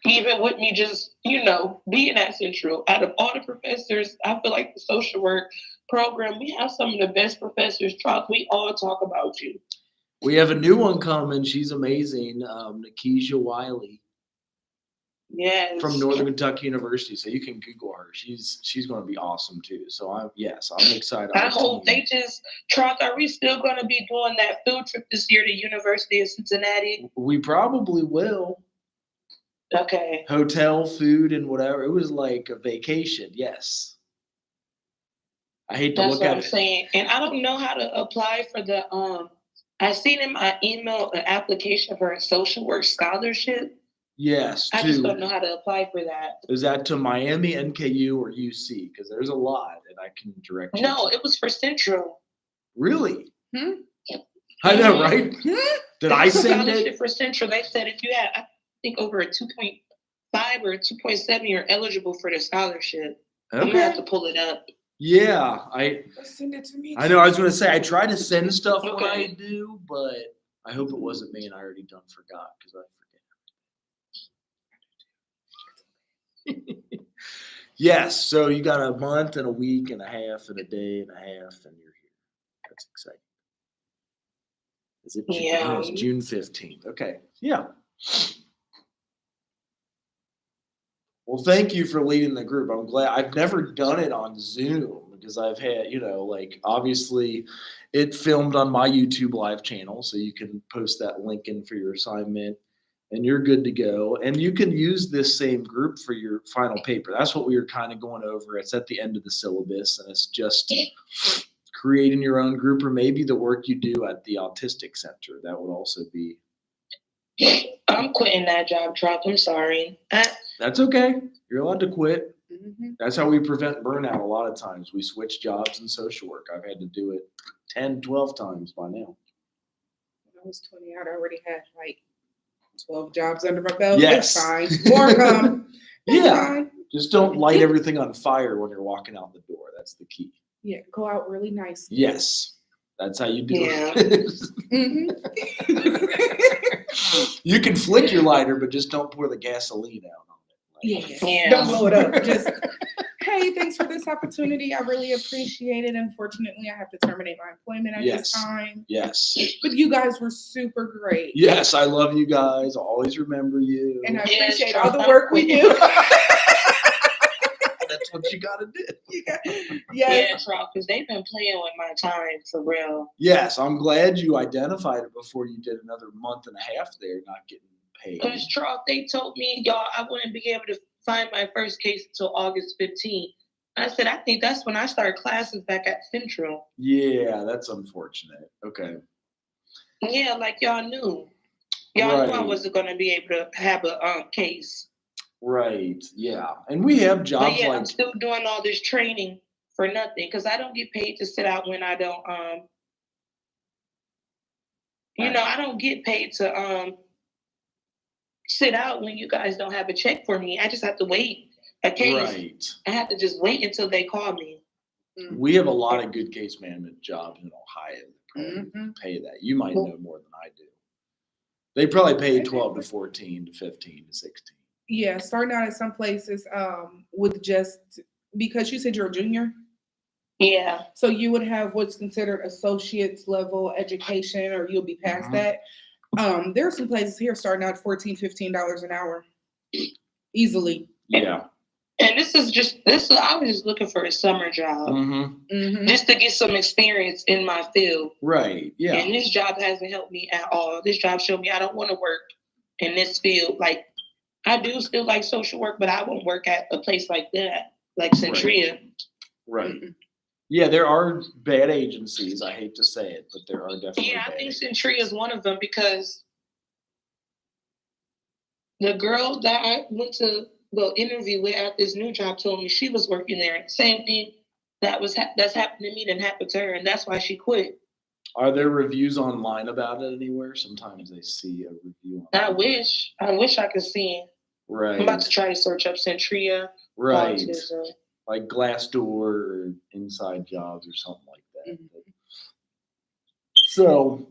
Even with me just, being at Central, out of all the professors, I feel like the social work program, we have some of the best professors. Trout, we all talk about you. We have a new one coming. She's amazing. Nikisha Wiley Yes. from Northern Kentucky University. So you can Google her. She's going to be awesome too. So I'm excited. I hope Trout, are we still going to be doing that field trip this year to University of Cincinnati? We probably will. Okay. Hotel, food, and whatever. It was like a vacation. Yes. I hate to That's look what at I'm it. saying. And I don't know how to apply for the I seen in my email an application for a social work scholarship. Yes. I just don't know how to apply for that. Is that to Miami, NKU, or UC? Because there's a lot, and I can direct you. No, to. it was for Central. Really? Hmm? I know, right? Did I send Scholarship it? for Central. They said if you had, I think, over a 2.5 or a 2.7, you're eligible for the scholarship. I'm gonna have to pull it up. Yeah, Send it to me. I know. I was going to say I try to send stuff when I Okay. do, but I hope it wasn't me and I already done forgot because I forget. Yes, so you got a month and a week and a half and a day and a half, and you're here. That's exciting. Is it June? Yeah. Oh, it's June 15th. Okay. Yeah. Well, thank you for leading the group. I'm glad. I've never done it on Zoom because I've had, obviously it filmed on my YouTube live channel, so you can post that link in for your assignment and you're good to go. And you can use this same group for your final paper. That's what we were kind of going over. It's at the end of the syllabus, and it's just creating your own group, or maybe the work you do at the Autistic Center. That would also be. I'm quitting that job, Trout. I'm sorry. That's okay. You're allowed to quit. Mm-hmm. That's how we prevent burnout a lot of times. We switch jobs in social work. I've had to do it 10, 12 times by now. When I was 20, I'd already had like 12 jobs under my belt. Yes. It's fine. More come. It's Yeah. fine. Just don't light everything on fire when you're walking out the door. That's the key. Yeah, go out really nice. Yes. That's how you do Yeah. it. Mhm. You can flick your lighter, but just don't pour the gasoline out on it. Yes. Yeah. Don't blow it up. Just, hey, thanks for this opportunity. I really appreciate it. Unfortunately, I have to terminate my employment at Yes. this time. Yes. But you guys were super great. Yes, I love you guys. I'll always remember you. And I Yes, appreciate Charles, all the I'm work we with do. That's what you gotta do. Yes. Yeah, Charles, because they've been playing with my time for real. Yes, I'm glad you identified it before you did another month and a half there not getting paid. Because Charles, they told me, y'all, I wouldn't be able to find my first case until August 15th. I said, I think that's when I start classes back at Central. Yeah, that's unfortunate. Okay. Yeah, like y'all knew. Y'all knew I Right. wasn't going to be able to have a case. Right. Yeah. And we have But jobs yeah, like I'm still doing all this training for nothing because I don't get paid to sit out when I don't, I don't get paid to sit out when you guys don't have a check for me. I just have to wait a case. right. I have to just wait until they call me. We have a lot of good case management jobs in Ohio that probably Mhm. pay that. You might know more than I do. They probably pay 12 to 14 to 15 to 16. Yeah, starting out at some places with just, because you said you're a junior, Yeah. so you would have what's considered associate's level education, or you'll be past Mhm. that. There are some places here starting out $14, $15 an hour. Easily. Yeah. And I was just looking for a summer job Mm-hmm. Mhm. just to get some experience in my field. Right. Yeah. And this job hasn't helped me at all. This job showed me I don't want to work in this field. Like, I do still like social work, but I won't work at a place like that, like Centria. Right. Yeah, there are bad agencies. I hate to say it, but there are definitely Yeah, I bad think agencies. Centria is one of them because the girl that I went to the interview with at this new job told me she was working there. Same thing that's happened to me didn't happen to her, and that's why she quit. Are there reviews online about it anywhere? Sometimes they see a review. I wish I could see it. Right. I'm about to try to search up Centria Right. autism. Like Glassdoor or Inside Jobs or something like that. So,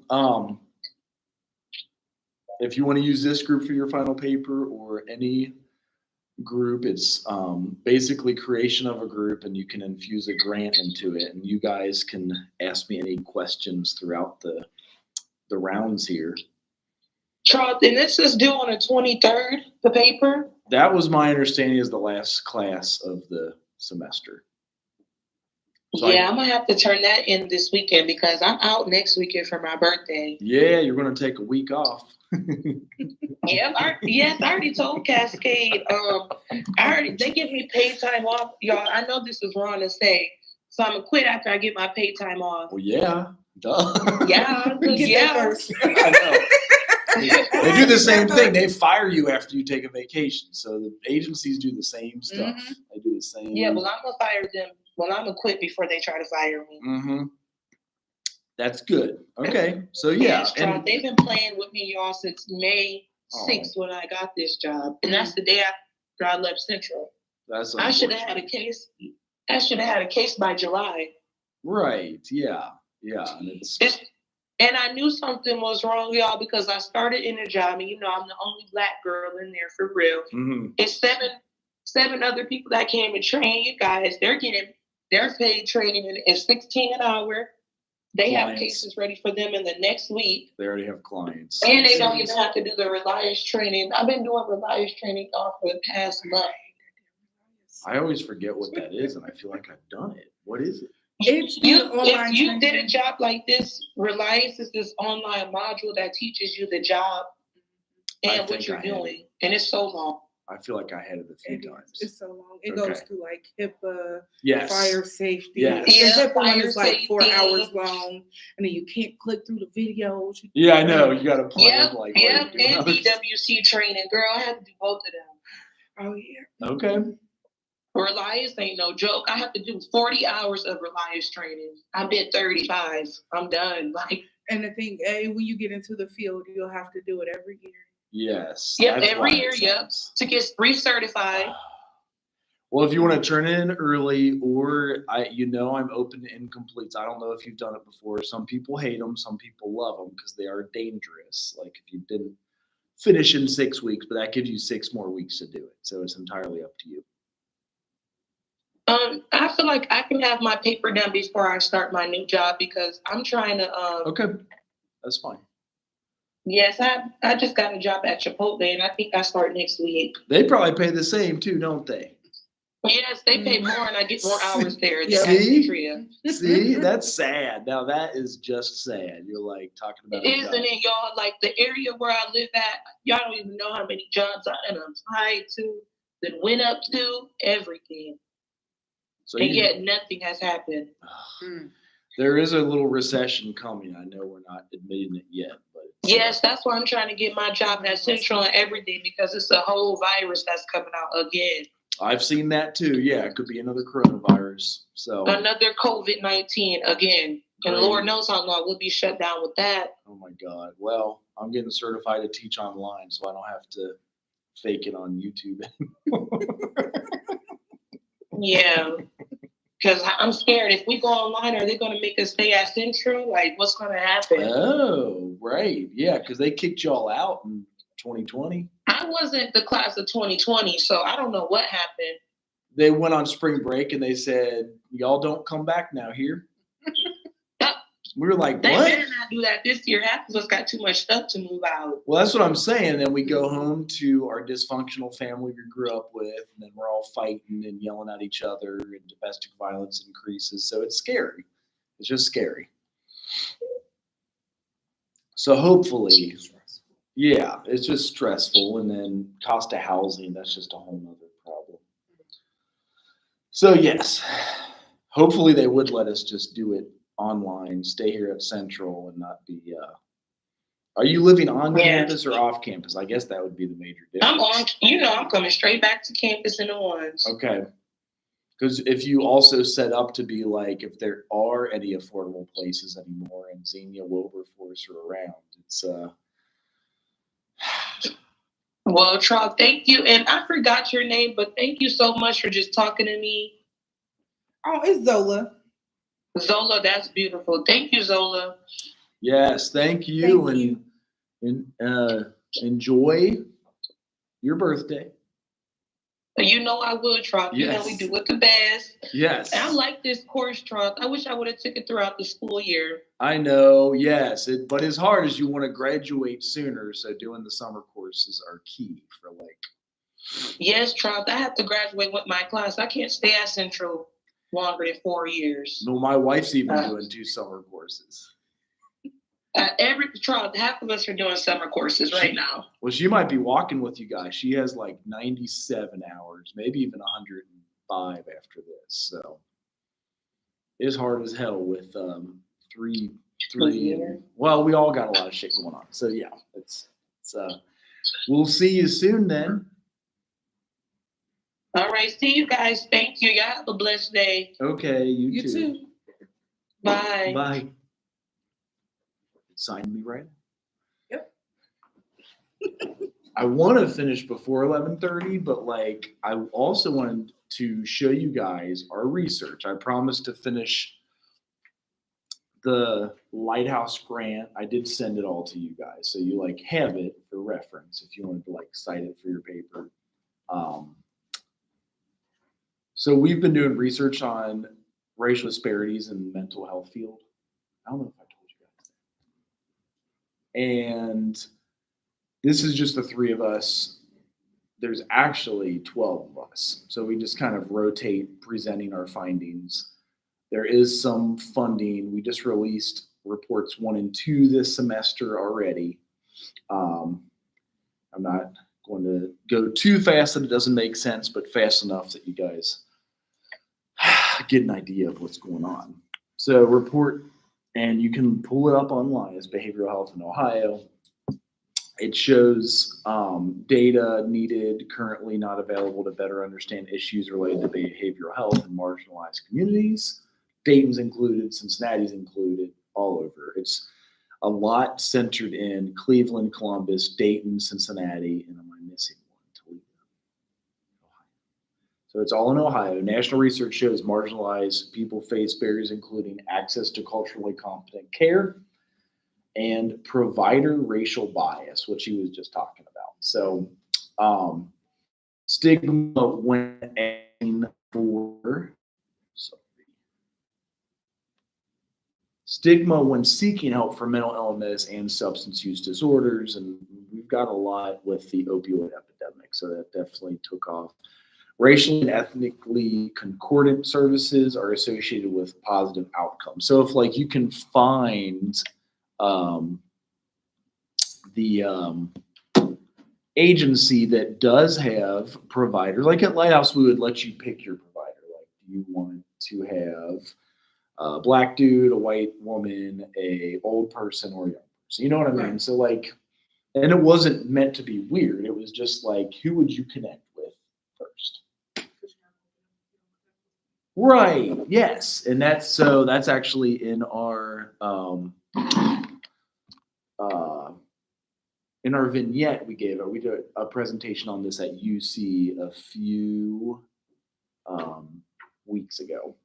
if you want to use this group for your final paper or any group, it's basically creation of a group, and you can infuse a grant into it. And you guys can ask me any questions throughout the rounds here. Charles, and this is due on the 23rd, the paper? That was my understanding is the last class of the semester. So Yeah, I'm going to have to turn that in this weekend because I'm out next weekend for my birthday. Yeah, you're going to take a week off. Yeah, I already told Cascade. They give me paid time off. Y'all, I know this is wrong to say. So I'm going to quit after I get my paid time off. Well, yeah. Duh. Yeah, Get yeah. there first. I know. They do the same thing. They fire you after you take a vacation. So the agencies do the same stuff. Mhm. They do the same. Yeah, well, I'm going to fire them. Well, I'm going to quit before they try to fire me. Mm-hmm. That's good. Okay. So, yeah. Yes, Charles, they've been playing with me, y'all, since May 6th when I got this job. And that's the day after I left Central. That's I should have had a case. I should have had a case by July. Right. Yeah. Yeah. And I knew something was wrong, y'all, because I started in a job, and I'm the only Black girl in there for real. Mm-hmm. It's seven other people that came and trained you guys. They're getting their paid training is $16 an hour. They have cases ready for them in the next week. They already have clients. And they don't even have to do the Reliance training. I've been doing Reliance training y'all for the past month. I always forget what that is, and I feel like I've done it. What is it? If you did a job like this, Reliance is this online module that teaches you the job and what you're doing. And it's so long. I feel like I had it a few times. It's so long. It goes through like HIPAA, yes, fire safety. Yes. The HIPAA one is like safety. 4 hours long, and then you can't click through the videos. Yeah, I know. You got to play Yep, like. and BWC training. Girl, I had to do both of them. Oh, yeah. Okay. Reliance ain't no joke. I have to do 40 hours of Reliance training. I did 35. I'm done. And the thing, when you get into the field, you'll have to do it every year. Yes. Yep, every year, yep. To get recertified. Well, if you want to turn it in early, or I'm open to incompletes. I don't know if you've done it before. Some people hate them, some people love them because they are dangerous. Like if you didn't finish in 6 weeks, but that gives you 6 more weeks to do it. So it's entirely up to you. I feel like I can have my paper done before I start my new job because I'm trying to. Okay, that's fine. Yes, I just got a job at Chipotle, and I think I start next week. They probably pay the same too, don't they? Yes, they pay more, and I get more hours there. Yeah. Than at Centria. See, that's sad. Now that is just sad. You're like talking about. Isn't it, y'all? Like the area where I live at, y'all don't even know how many jobs I applied to, that went up to, everything. So and yet nothing has happened. There is a little recession coming. I know we're not admitting it yet, but yes, that's why I'm trying to get my job at Central and everything because it's a whole virus that's coming out again. I've seen that too. Yeah, it could be another coronavirus. So another COVID-19 again. And Lord knows how long we'll be shut down with that. Oh my God. Well, I'm getting certified to teach online, so I don't have to fake it on YouTube anymore. Yeah. Because I'm scared if we go online, are they going to make us stay at Central? Like, what's going to happen? Oh, right. Yeah, because they kicked y'all out in 2020. I wasn't the class of 2020, so I don't know what happened. They went on spring break and they said, y'all don't come back now here. We were like, they what? better not do that this year. Half of us got too much stuff to move out. Well, that's what I'm saying. Then we go home to our dysfunctional family we grew up with, and then we're all fighting and yelling at each other, and domestic violence increases. So it's scary. It's just scary. So hopefully, yeah, it's just stressful. And then cost of housing, that's just a whole nother problem. So yes, hopefully they would let us just do it online, stay here at Central and not be, are you living on campus or off campus? I guess that would be the major difference. I'm on, I'm coming straight back to campus in the ones. Okay. Because if you also set up to be like, if there are any affordable places anymore and Xenia, Wilberforce are around, it's, well, Trout, thank you. And I forgot your name, but thank you so much for just talking to me. Oh, it's Zola. Zola, that's beautiful. Thank you, Zola. Yes, thank you. And enjoy your birthday. You know I would, Trump. You know we do it the best. Yes. And I like this course, Trump. I wish I would have took it throughout the school year. I know, yes. But as hard as you want to graduate sooner, so doing the summer courses are key for like. Yes, Trump. I have to graduate with my class. I can't stay at Central longer than 4 years. No, my wife's even doing 2 summer courses. Half of us are doing summer courses right now. Well, she might be walking with you guys. She has like 97 hours, maybe even 105 after this. So it's hard as hell with three. Well, we all got a lot of shit going on. So yeah, it's we'll see you soon then. All right, see you guys. Thank you. Y'all have a blessed day. Okay, you too. Bye. Bye. Sign me right now. Yep. I want to finish before 11:30, but like I also wanted to show you guys our research. I promised to finish the Lighthouse grant. I did send it all to you guys, so you like have it for reference if you wanted to like cite it for your paper. So we've been doing research on racial disparities in the mental health field. I don't know if I told you guys. And this is just the 3 of us. There's actually 12 of us. So we just kind of rotate presenting our findings. There is some funding. We just released reports 1 and 2 this semester already. I'm not going to go too fast that it doesn't make sense, but fast enough that you guys get an idea of what's going on. So report, and you can pull it up online, as Behavioral Health in Ohio. It shows data needed, currently not available to better understand issues related to behavioral health in marginalized communities. Dayton's included, Cincinnati's included, all over. It's a lot centered in Cleveland, Columbus, Dayton, Cincinnati, and am I missing one? Toledo, Ohio. So it's all in Ohio. National research shows marginalized people face barriers including access to culturally competent care and provider racial bias, which he was just talking about. So stigma when for stigma when seeking help for mental illness and substance use disorders, and we've got a lot with the opioid epidemic, so that definitely took off. Racially and ethnically concordant services are associated with positive outcomes. So if like you can find the agency that does have providers, like at Lighthouse, we would let you pick your provider. Like, do you want to have a black dude, a white woman, a old person, or a young person? You know what I mean? Right. So like, and it wasn't meant to be weird. It was just like, who would you connect with first? Right. Yes. And that's actually in our vignette we gave it. We did a presentation on this at UC a few weeks ago.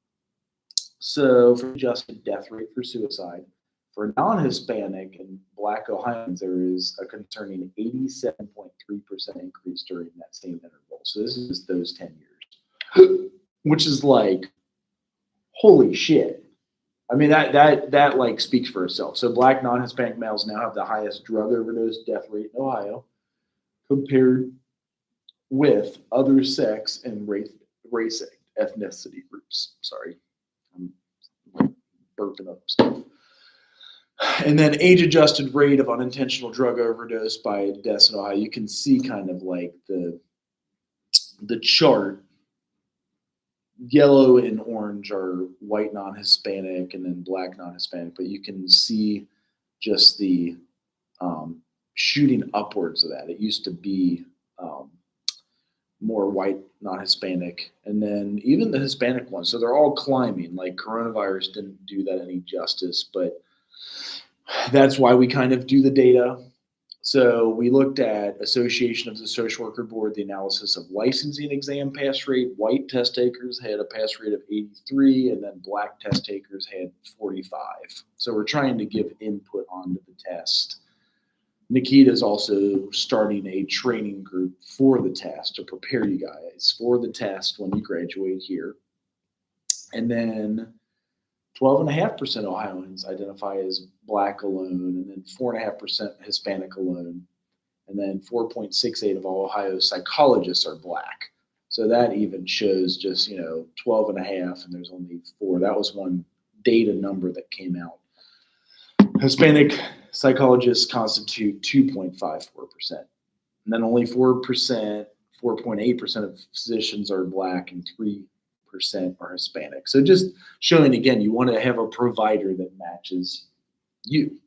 So for adjusted death rate for suicide, for non-Hispanic and Black Ohioans, there is a concerning 87.3% increase during that same interval. So this is those 10 years, which is like, holy shit. I mean, that like speaks for itself. So Black non-Hispanic males now have the highest drug overdose death rate in Ohio compared with other sex and race ethnicity groups. Sorry, I'm like burping up stuff. And then age-adjusted rate of unintentional drug overdose by deaths in Ohio. You can see kind of like the chart. Yellow and orange are white non-Hispanic and then Black non-Hispanic, but you can see just the shooting upwards of that. It used to be more white non-Hispanic, and then even the Hispanic ones. So they're all climbing. Like coronavirus didn't do that any justice, but that's why we kind of do the data. So we looked at Association of the Social Worker Board, the analysis of licensing exam pass rate. White test takers had a pass rate of 83, and then Black test takers had 45. So we're trying to give input onto the test. Nikita is also starting a training group for the test to prepare you guys for the test when you graduate here. And then 12.5% Ohioans identify as Black alone, and then 4.5% Hispanic alone, and then 4.68 of all Ohio psychologists are Black. So that even shows just 12.5, and there's only 4. That was one data number that came out. Hispanic psychologists constitute 2.54%, and then only 4.8% of physicians are Black, and 3% are Hispanic. So just showing again, you want to have a provider that matches you.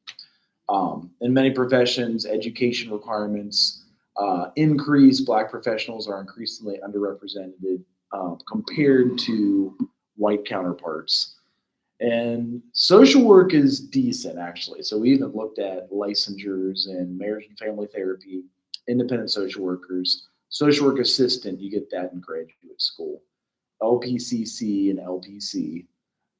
In many professions, education requirements increase. Black professionals are increasingly underrepresented compared to white counterparts. And social work is decent, actually. So we even looked at licensures in marriage and family therapy, independent social workers, social work assistant, you get that in graduate school. LPCC and LPC,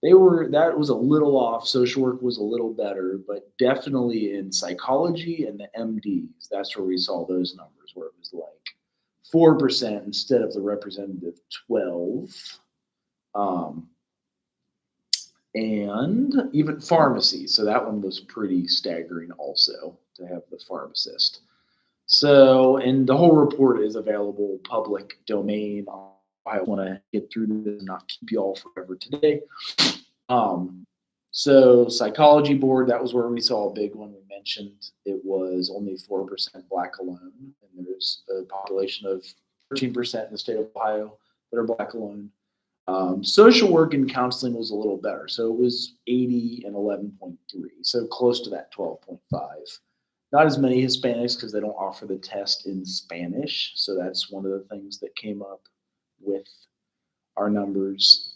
that was a little off. Social work was a little better, but definitely in psychology and the MDs, that's where we saw those numbers, where it was like 4% instead of the representative 12. And even pharmacy. So that one was pretty staggering also, to have the pharmacist. So, and the whole report is available public domain. I want to get through this and not keep you all forever today. So psychology board, that was where we saw a big one. We mentioned it was only 4% Black alone, and there's a population of 13% in the state of Ohio that are Black alone. Social work and counseling was a little better. So it was 80 and 11.3, so close to that 12.5. Not as many Hispanics because they don't offer the test in Spanish. So that's one of the things that came up with our numbers.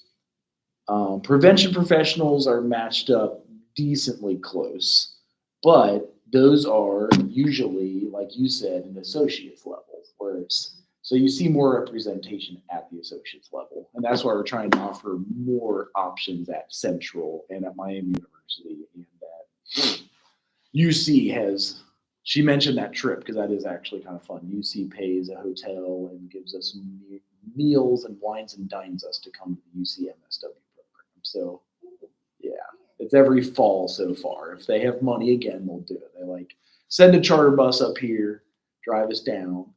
Prevention professionals are matched up decently close, but those are usually, like you said, an associate's level, where it's, so you see more representation at the associate's level. And that's why we're trying to offer more options at Central and at Miami University. And that UC has, she mentioned that trip because that is actually kind of fun. UC pays a hotel and gives us meals and wines and dines us to come to the UC MSW program. So yeah, it's every fall so far. If they have money again, they'll do it. They like send a charter bus up here, drive us down.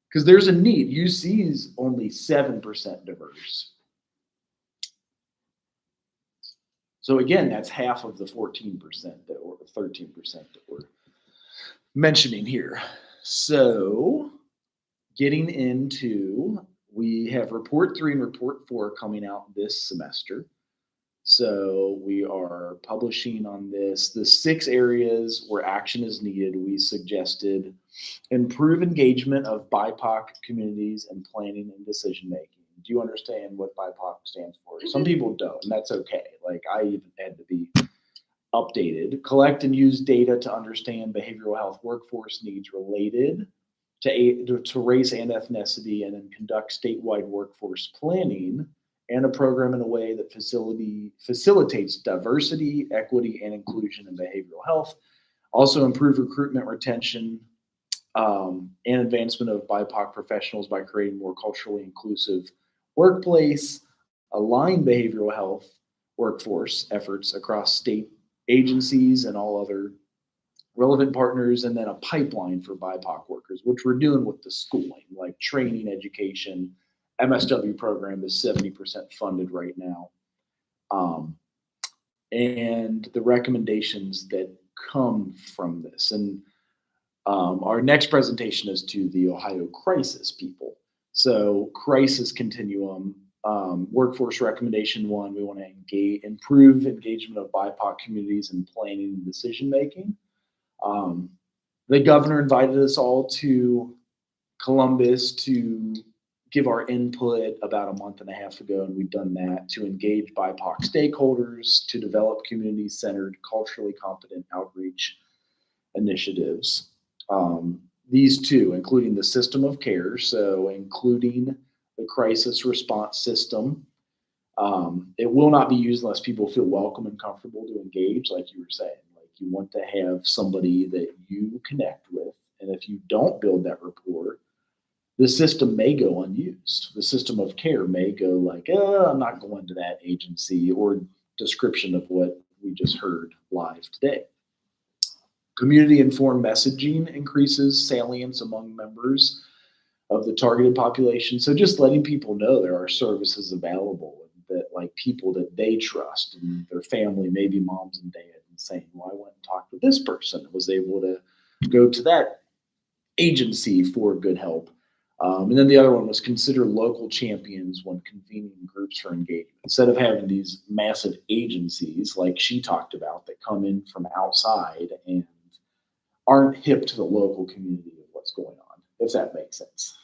Because there's a need. UC is only 7% diverse. So again, that's half of the 14% that or 13% that we're mentioning here. So getting into, we have report 3 and report 4 coming out this semester. So we are publishing on this. The 6 areas where action is needed, we suggested improve engagement of BIPOC communities in planning and decision making. Do you understand what BIPOC stands for? Some people don't, and that's okay. Like I even had to be updated. Collect and use data to understand behavioral health workforce needs related to race and ethnicity, and then conduct statewide workforce planning and a program in a way that facilitates diversity, equity, and inclusion in behavioral health. Also improve recruitment, retention, and advancement of BIPOC professionals by creating more culturally inclusive workplace, align behavioral health workforce efforts across state agencies and all other relevant partners, and then a pipeline for BIPOC workers, which we're doing with the schooling, like training, education. MSW program is 70% funded right now. And the recommendations that come from this. And our next presentation is to the Ohio Crisis people. So crisis continuum, workforce recommendation 1, we want to improve engagement of BIPOC communities in planning and decision-making. The governor invited us all to Columbus to give our input about a month and a half ago, and we've done that to engage BIPOC stakeholders, to develop community-centered, culturally competent outreach initiatives. These 2, including the system of care, so including the crisis response system. It will not be used unless people feel welcome and comfortable to engage, like you were saying. Like you want to have somebody that you connect with, and if you don't build that rapport, the system may go unused. The system of care may go like, I'm not going to that agency, or description of what we just heard live today. Community-informed messaging increases salience among members of the targeted population. So just letting people know there are services available that like people that they trust and their family, maybe moms and dads, and saying, well, I went and talked to this person and was able to go to that agency for good help. And then the other one was consider local champions when convening groups for engagement. Instead of having these massive agencies like she talked about that come in from outside and aren't hip to the local community of what's going on, if that makes sense.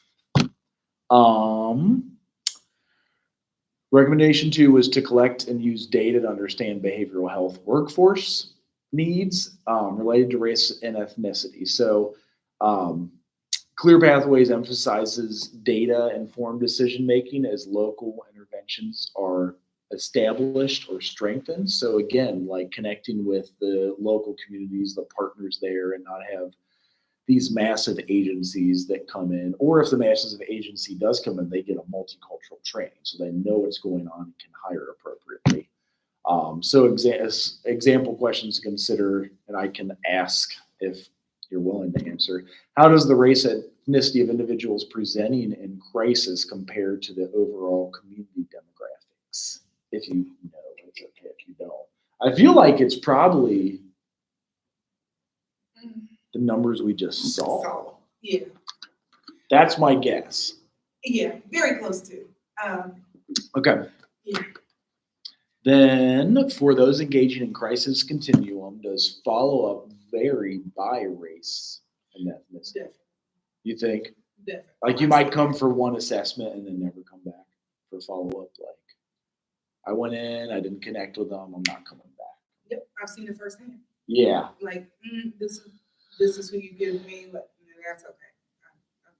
Recommendation 2 was to collect and use data to understand behavioral health workforce needs related to race and ethnicity. So Clear Pathways emphasizes data-informed decision-making as local interventions are established or strengthened. So again, like connecting with the local communities, the partners there, and not have these massive agencies that come in, or if the massive agency does come in, they get a multicultural training so they know what's going on and can hire appropriately. So example questions to consider, and I can ask if you're willing to answer. How does the race and ethnicity of individuals presenting in crisis compare to the overall community demographics? If you know, it's okay if you don't. I feel like it's probably the numbers we just saw. Yeah. That's my guess. Yeah, very close to. Okay. Yeah. Then for those engaging in crisis continuum, does follow-up vary by race and ethnicity? Definitely. You think? Definitely. Like you might come for one assessment and then never come back for follow-up. Like I went in, I didn't connect with them, I'm not coming back. Yep, I've seen it firsthand. Yeah. Like, this is who you give me, like, that's okay. I'm fine.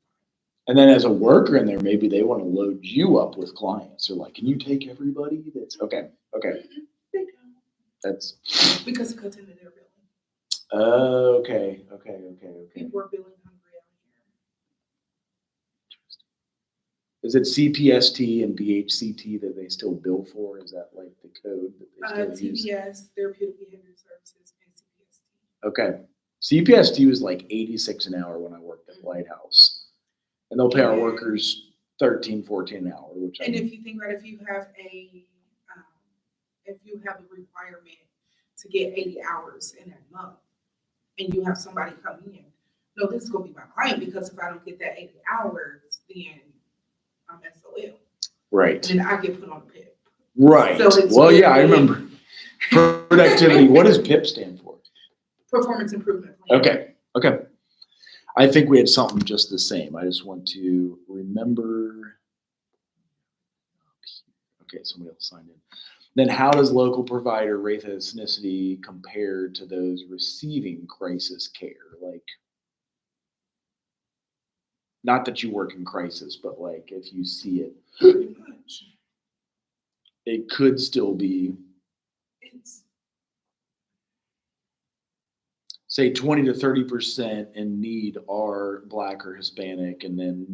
And then as a worker in there, maybe they want to load you up with clients. They're like, can you take everybody? That's okay. Okay. They don't, That's because it cuts into their billing. okay. People are billing hungry out Is it CPST and BHCT that they still bill for? Is that like the code that they still use? TBS, Therapeutic Behavior Services, and CPST. Okay. CPST was like 86 an hour when I worked at White House. And they'll pay our workers 13, 14 an hour, which And if you think about if you have a requirement to get 80 hours in a month, and you have somebody come in, no, this is gonna be my client, because if I don't get that 80 hours, then I'm SOL. right. And then I get put on PIP. Right. So it's Well, yeah, I really- remember. Productivity. What does PIP stand for? Performance improvement plan. Okay. I think we had something just the same. I just want to remember. Okay, somebody else signed in. Then how does local provider rate ethnicity compare to those receiving crisis care? Like, not that you work in crisis, but like if you see it, Pretty much. it could still be, It's say 20 to 30% in need are Black or Hispanic, and then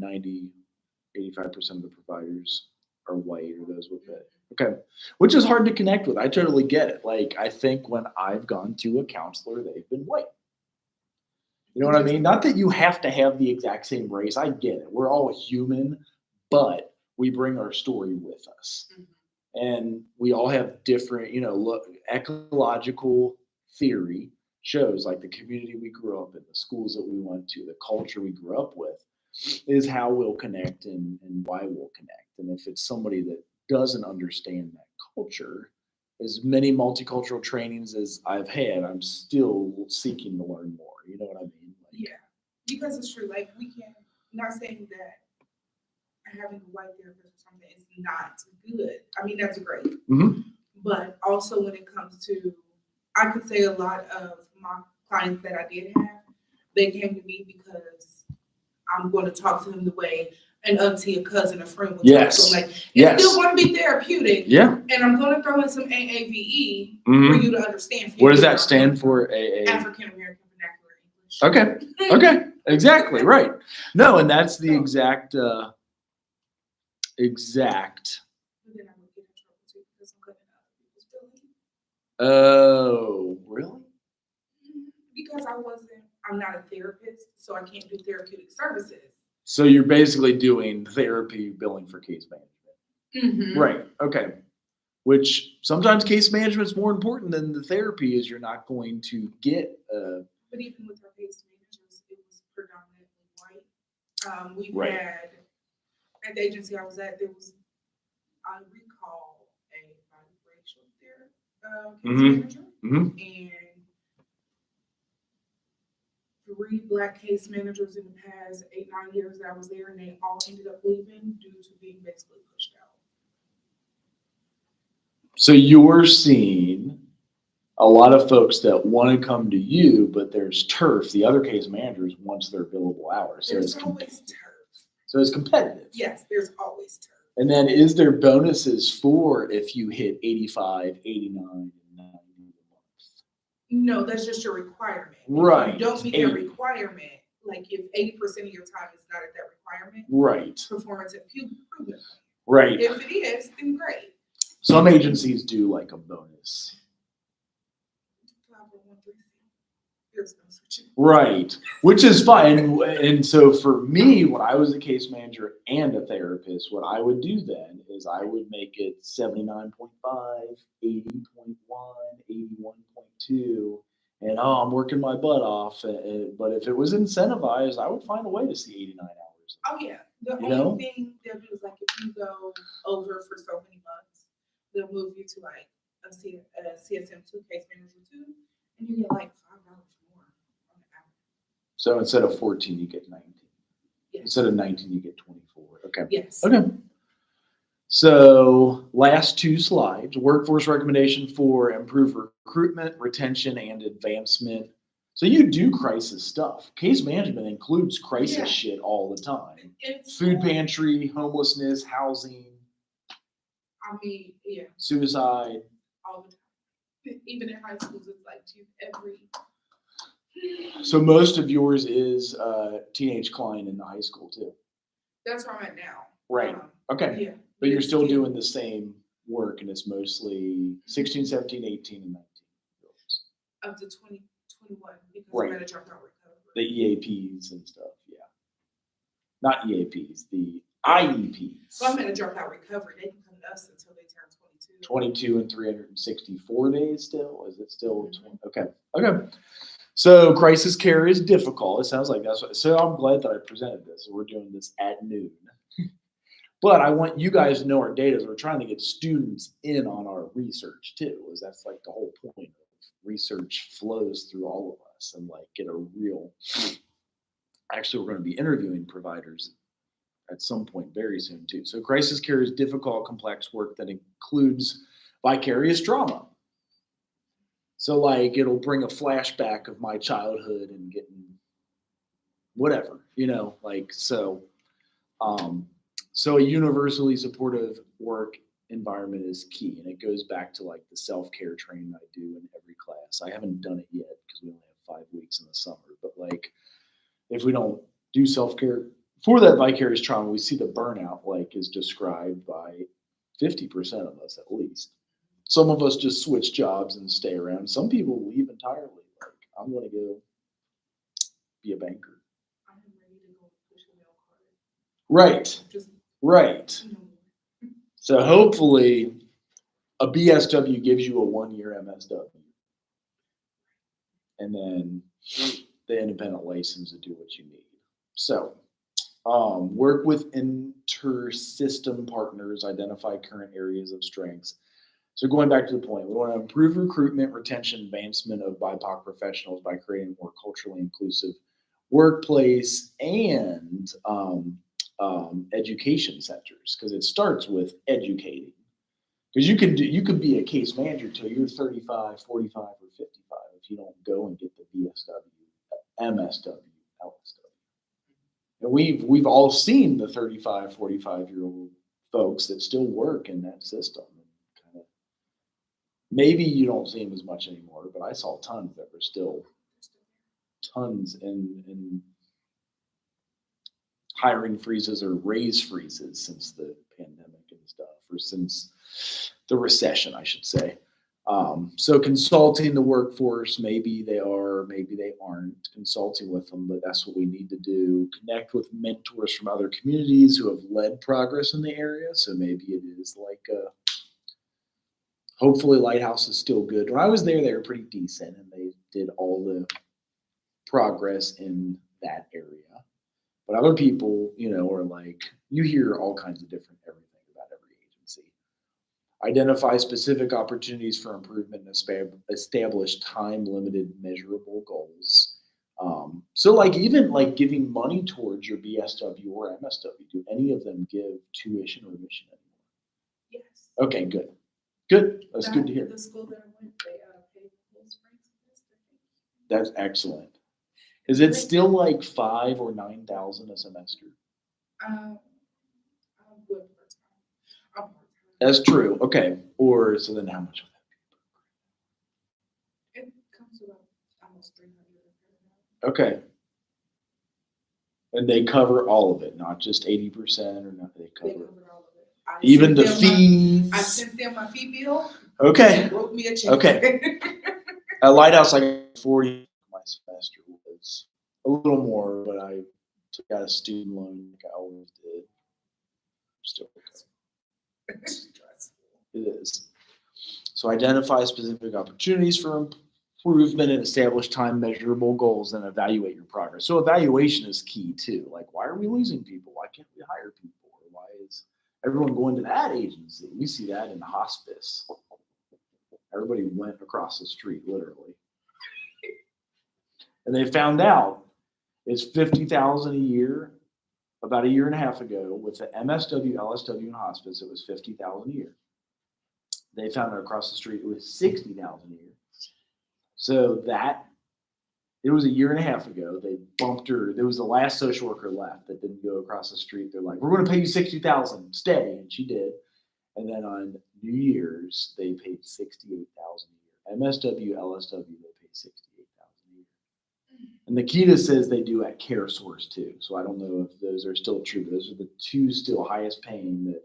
85% of the providers are white or those with it. Okay. Which is hard to connect with. I totally get it. Like, I think when I've gone to a counselor, they've been white. You know what I mean? Not that you have to have the exact same race. I get it. We're all human, but we bring our story with us. And we all have different, ecological theory shows, like the community we grew up in, the schools that we went to, the culture we grew up with, is how we'll connect and why we'll connect. And if it's somebody that doesn't understand that culture, as many multicultural trainings as I've had, I'm still seeking to learn more. You know what I mean? Like, Yeah, because it's true. Like, we can't, not saying that having a white therapist or something is not good. I mean, that's great. Mhm. But also when it comes to, I could say a lot of my clients that I did have, they came to me because I'm going to talk to them the way an auntie, a cousin, a friend would Yes. talk to them. Like, it's Yes. still going to be therapeutic. Yeah. And I'm going to throw in some AAVE Mhm. for you to understand. What does that stand for? AA? African American Vernacular English. Okay. Exactly. Right. No, and that's the exact. But then I would get in trouble too because I'm cutting out people's billing. Oh, really? Because I'm not a therapist, so I can't do therapeutic services. So you're basically doing therapy billing for case management. Right. Okay. Which sometimes case management is more important than the therapy, is you're not going to get. But even with our case managers, it was predominantly white. We've Right. had, at the agency I was at, I recall a biracial case manager, and 3 Black case managers in the past 8-9 years that I was there, and they all ended up leaving due to being basically pushed out. So you're seeing a lot of folks that want to come to you, but there's turf. The other case managers wants their billable hours. So There's it's always turf. So it's competitive. Yes, there's always turf. And then is there bonuses for if you hit 85, 89, and 90 a month? No, that's just your requirement. Right. If you don't meet 80. that requirement, like if 80% of your time is not at that requirement, Right. performance improvement. Right. If it is, then great. Some agencies do like a bonus. There's no switching. Right. Which is fine. And so for me, when I was a case manager and a therapist, what I would do then is I would make it 79.5, 80.1, 81.2. And I'm working my butt off. But if it was incentivized, I would find a way to see 89 hours. Oh yeah. The You know? only thing they'll do is like if you go over for so many months, they'll move you to like a CSM2 case manager 2, and you get like $5 more on the hour. So instead of 14, you get 19. Yes. Instead of 19, you get 24. Okay. Yes. Okay. So last 2 slides, workforce recommendation for improved recruitment, retention, and advancement So you do crisis stuff. Case management includes crisis Yeah. shit all the time. It's, Food pantry, homelessness, housing, I mean, yeah, suicide. all the time. Even in high schools, it's like every. So most of yours is teenage client in the high school too. That's where I'm at now. Right. Okay. Yeah. But you're It's still getting- doing the same work and it's mostly 16, 17, 18, and 19. Up to 2021 because Right. I'm at a dropout recovery. The EAPs and stuff, yeah. Not EAPs, the IEPs. Well, I'm in a dropout recovery. They can come to us until they turn 22. 22 and 364 days still? Is it still 20? Okay. Okay. So crisis care is difficult. It sounds like that's what, so I'm glad that I presented this. We're doing this at noon. But I want you guys to know our data is we're trying to get students in on our research too, is that's like the whole point of research flows through all of us and like get a real, actually we're going to be interviewing providers at some point very soon too. So crisis care is difficult, complex work that includes vicarious trauma. So like it'll bring a flashback of my childhood and getting whatever, like so. So a universally supportive work environment is key, and it goes back to like the self-care training I do in every class. I haven't done it yet because we only have 5 weeks in the summer, but like if we don't do self-care for that vicarious trauma, we see the burnout like is described by 50% of us at least. Some of us just switch jobs and stay around. Some people leave entirely. Like I'm going to go be a banker. I'm ready to go push a mail card. Right. Just, Right. you know, So hopefully a BSW gives you a 1-year MSW. And then the independent license to do what you need. So work with inter-system partners, identify current areas of strengths. So going back to the point, we want to improve recruitment, retention, advancement of BIPOC professionals by creating a more culturally inclusive workplace and education centers, because it starts with educating. Because you could be a case manager till you're 35, 45, or 55 if you don't go and get the BSW, MSW, LSW. And we've all seen the 35, 45-year-old folks that still work in that system. Kind of, maybe you don't see them as much anymore, but I saw tons that were still tons in hiring freezes or raise freezes since the pandemic and stuff, or since the recession, I should say. So consulting the workforce, maybe they are, maybe they aren't consulting with them, but that's what we need to do. Connect with mentors from other communities who have led progress in the area. So maybe it is like, hopefully Lighthouse is still good. When I was there, they were pretty decent and they did all the progress in that area. But other people, are like, you hear all kinds of different everything about every agency. Identify specific opportunities for improvement and establish time-limited measurable goals. So like even like giving money towards your BSW or MSW, do any of them give tuition or admission anymore? yes. Okay, good. Good. That's good to hear. The school that I went, they paid the whole spring semester. That's excellent. Is it still like 5,000 or 9,000 a semester? I'm good part-time. I'm part-time. That's true. Okay. Or so then how much would It comes to about almost 300. Okay. And they cover all of it, not just 80% or not. They They cover covered all of it. I even sent the them fees. I sent them my fee bill. Okay. They wrote me a check. Okay. At Lighthouse, like 40 my semester was a little more, but I took out a student loan like I always did. Still okay. It is. So identify specific opportunities for improvement and establish time measurable goals and evaluate your progress. So evaluation is key too. Like, why are we losing people? Why can't we hire people? Or why is everyone going to that agency? We see that in the hospice. Everybody went across the street, literally. And they found out it's $50,000 a year. About a year and a half ago, with the MSW, LSW, and hospice, it was $50,000 a year. They found out across the street it was $60,000 a year. So that It was a year and a half ago. They bumped her. There was the last social worker left that didn't go across the street. They're like, "We're going to pay you $60,000. Stay," and she did. And then on New Year's, they paid $68,000 a year. MSW, LSW, they paid $68,000 a year. And Nikita says they do at CareSource too. So I don't know if those are still true, but those are the two still highest paying. That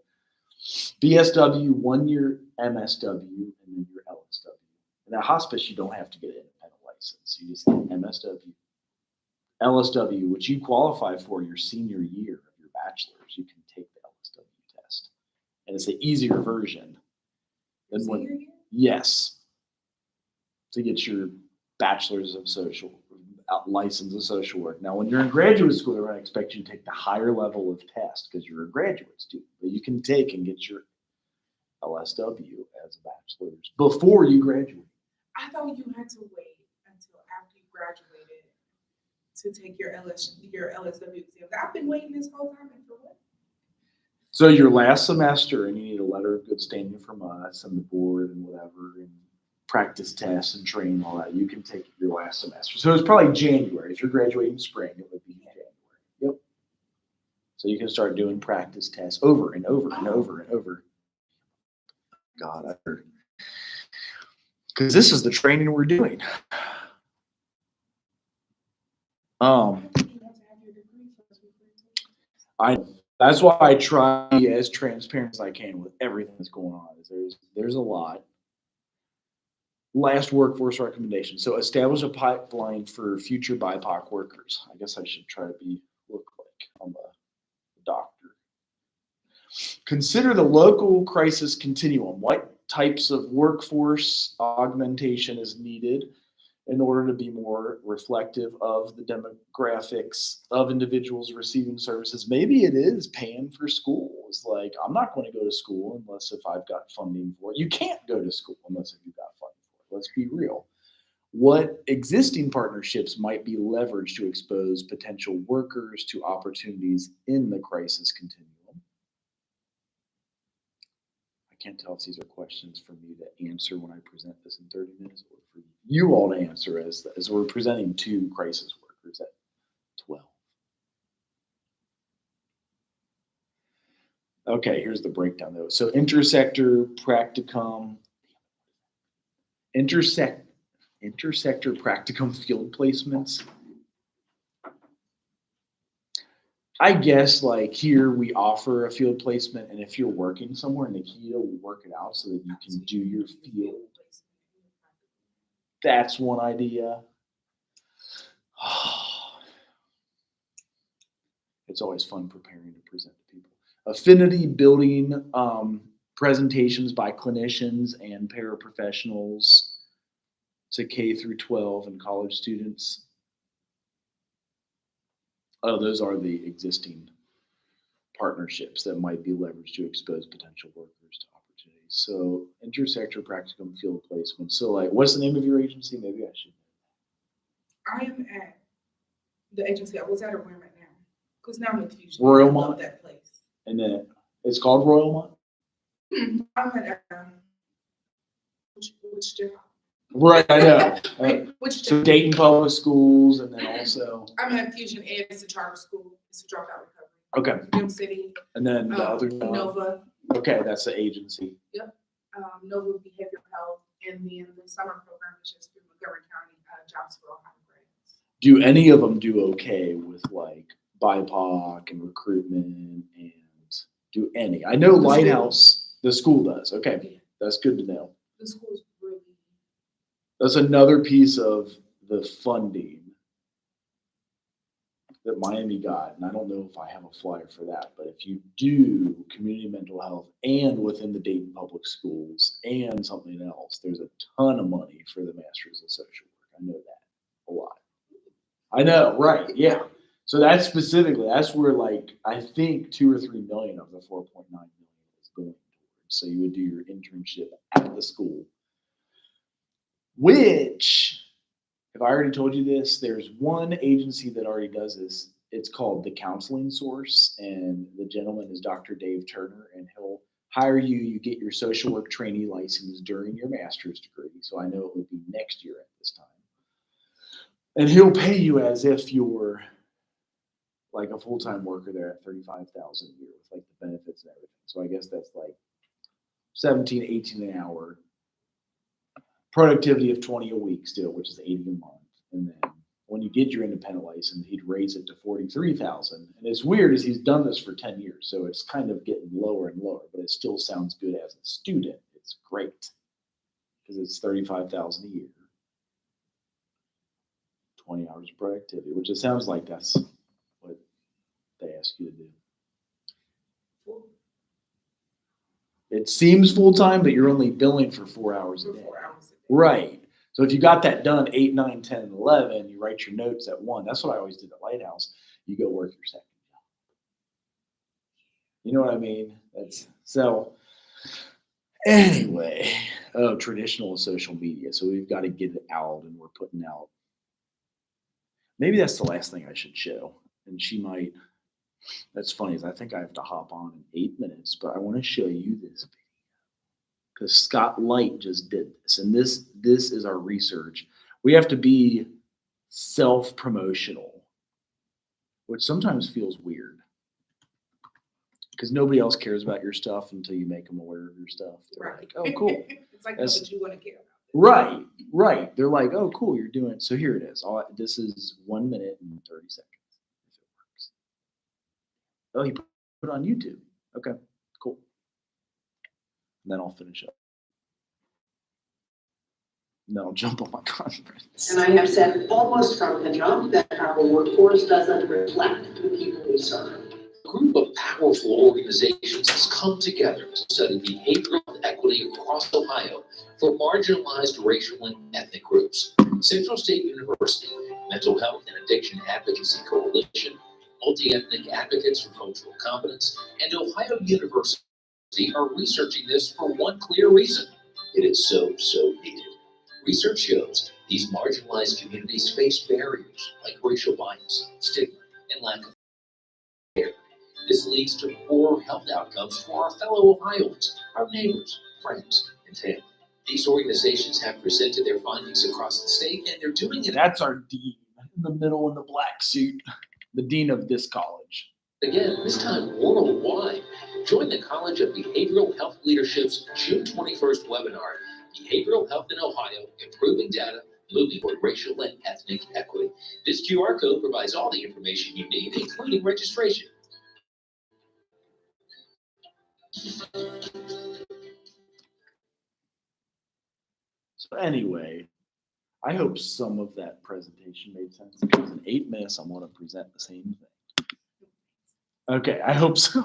BSW 1 year, MSW, and then your LSW. And at hospice, you don't have to get an independent license. You just get MSW, LSW, which you qualify for your senior year of your bachelor's. You can take the LSW test, and it's an easier version than when. Senior year? Yes, to get your bachelor's of social license of social work. Now, when you're in graduate school, they're going to expect you to take the higher level of test because you're a graduate student, but you can take and get your LSW as a bachelor's before you graduate. I thought you had to wait until after you graduated to take your LSW exam. I've been waiting this whole time, and for what? So your last semester, and you need a letter of good standing from us and the board and whatever, and practice tests and training, all that. You can take your last semester. So it's probably January. If you're graduating spring, it would be January. Yep. So you can start doing practice tests over and over and over and over. God, because this is the training we're doing. That's why I try to be as transparent as I can with everything that's going on. There's a lot. Last workforce recommendation. So establish a pipeline for future BIPOC workers. I guess I should try to look like I'm a doctor. Consider the local crisis continuum. What types of workforce augmentation is needed in order to be more reflective of the demographics of individuals receiving services? Maybe it is paying for schools. Like, I'm not going to go to school unless if I've got funding for it. You can't go to school unless if you've got funding for it. Let's be real. What existing partnerships might be leveraged to expose potential workers to opportunities in the crisis continuum? I can't tell if these are questions for me to answer when I present this in 30 minutes or for you all to answer as we're presenting to crisis workers at 12. Okay, here's the breakdown though. So intersector practicum, intersector practicum field placements. I guess like here we offer a field placement, and if you're working somewhere, Nikita will work it out so that you can do your field. That's one idea. It's always fun preparing to present to people. Affinity building presentations by clinicians and paraprofessionals to K through 12 and college students. Oh, those are the existing partnerships that might be leveraged to expose potential workers to opportunities. So intersector practicum field placement. So like, what's the name of your agency? Maybe I should. I am at the agency. I was at a where I'm at now. Because now I'm at Fusion. Royalmont? I love that place. And then it's called Royalmont? I'm at which job? Right, I know. Which So job? Dayton Public Schools, and then also, I'm at Fusion and it's a charter school. It's a dropout recovery. okay. Gym City, And then the other job. Nova, Okay, that's the agency. Nova Behavioral Health, and then the summer program is just through Montgomery County Jobs for Ohio grants. Do any of them do okay with like BIPOC and recruitment, and do any? I know Lighthouse, the school does. Okay, Yeah, that's good to know. the school's really. That's another piece of the funding that Miami got, and I don't know if I have a flyer for that, but if you do community mental health and within the Dayton Public Schools and something else, there's a ton of money for the Masters of Social Work. I know that a lot. I know, right? Yeah. So that's where like I think 2 or 3 million of the 4.9 million is going towards. So you would do your internship at the school, which, if I already told you this, there's one agency that already does this. It's called The Counseling Source, and the gentleman is Dr. Dave Turner, and he'll hire you. You get your social work trainee license during your master's degree. So I know it would be next year at this time. And he'll pay you as if you're like a full-time worker there at 35,000 a year with like the benefits and everything. So I guess that's like 17, 18 an hour. Productivity of 20 a week still, which is 80 a month. And then when you get your independent license, he'd raise it to 43,000. And it's weird is he's done this for 10 years. So it's kind of getting lower and lower, but it still sounds good as a student. It's great because it's 35,000 a year. 20 hours of productivity, which it sounds like that's what they ask you to do. It seems full-time, but you're only billing for 4 hours a For day. 4 hours a day. Right. So if you got that done 8, 9, 10, and 11, you write your notes at 1. That's what I always did at Lighthouse. You go work your second job. You know what I mean? That's so. Anyway, traditional social media. So we've got to get it out, and we're putting out. Maybe that's the last thing I should show. And she might. That's funny. Is I think I have to hop on in 8 minutes, but I want to show you this video because Scott Light just did this, and this is our research. We have to be self-promotional, which sometimes feels weird because nobody else cares about your stuff until you make them aware of your stuff. They're Right. like, "Oh, cool." It's like, That's- what you want to care about. Right, right. They're like, "Oh, cool, you're doing it." So here it is. This is 1 minute and 30 seconds. If it works. Oh, he put it on YouTube. Okay, cool. And then I'll finish up. And then I'll jump on my conference. And I have said almost from the jump that our workforce doesn't reflect the people we serve. A group of powerful organizations has come together to study behavioral equity across Ohio for marginalized racial and ethnic groups. Central State University, Mental Health and Addiction Advocacy Coalition, Multi-Ethnic Advocates for Cultural Competence, and Ohio University are researching this for one clear reason. It is so needed. Research shows these marginalized communities face barriers like racial bias, stigma, and lack of care. This leads to poor health outcomes for our fellow Ohioans, our neighbors, friends, and family. These organizations have presented their findings across the state, and they're doing it That's our dean in the middle in the black suit, the dean of this college. again, this time worldwide. Join the College of Behavioral Health Leadership's June 21st webinar, Behavioral Health in Ohio, Improving Data, Moving Toward Racial and Ethnic Equity. This QR code provides all the information you need, including registration. So anyway, I hope some of that presentation made sense because in 8 minutes, I want to present the same thing. Okay, I hope so.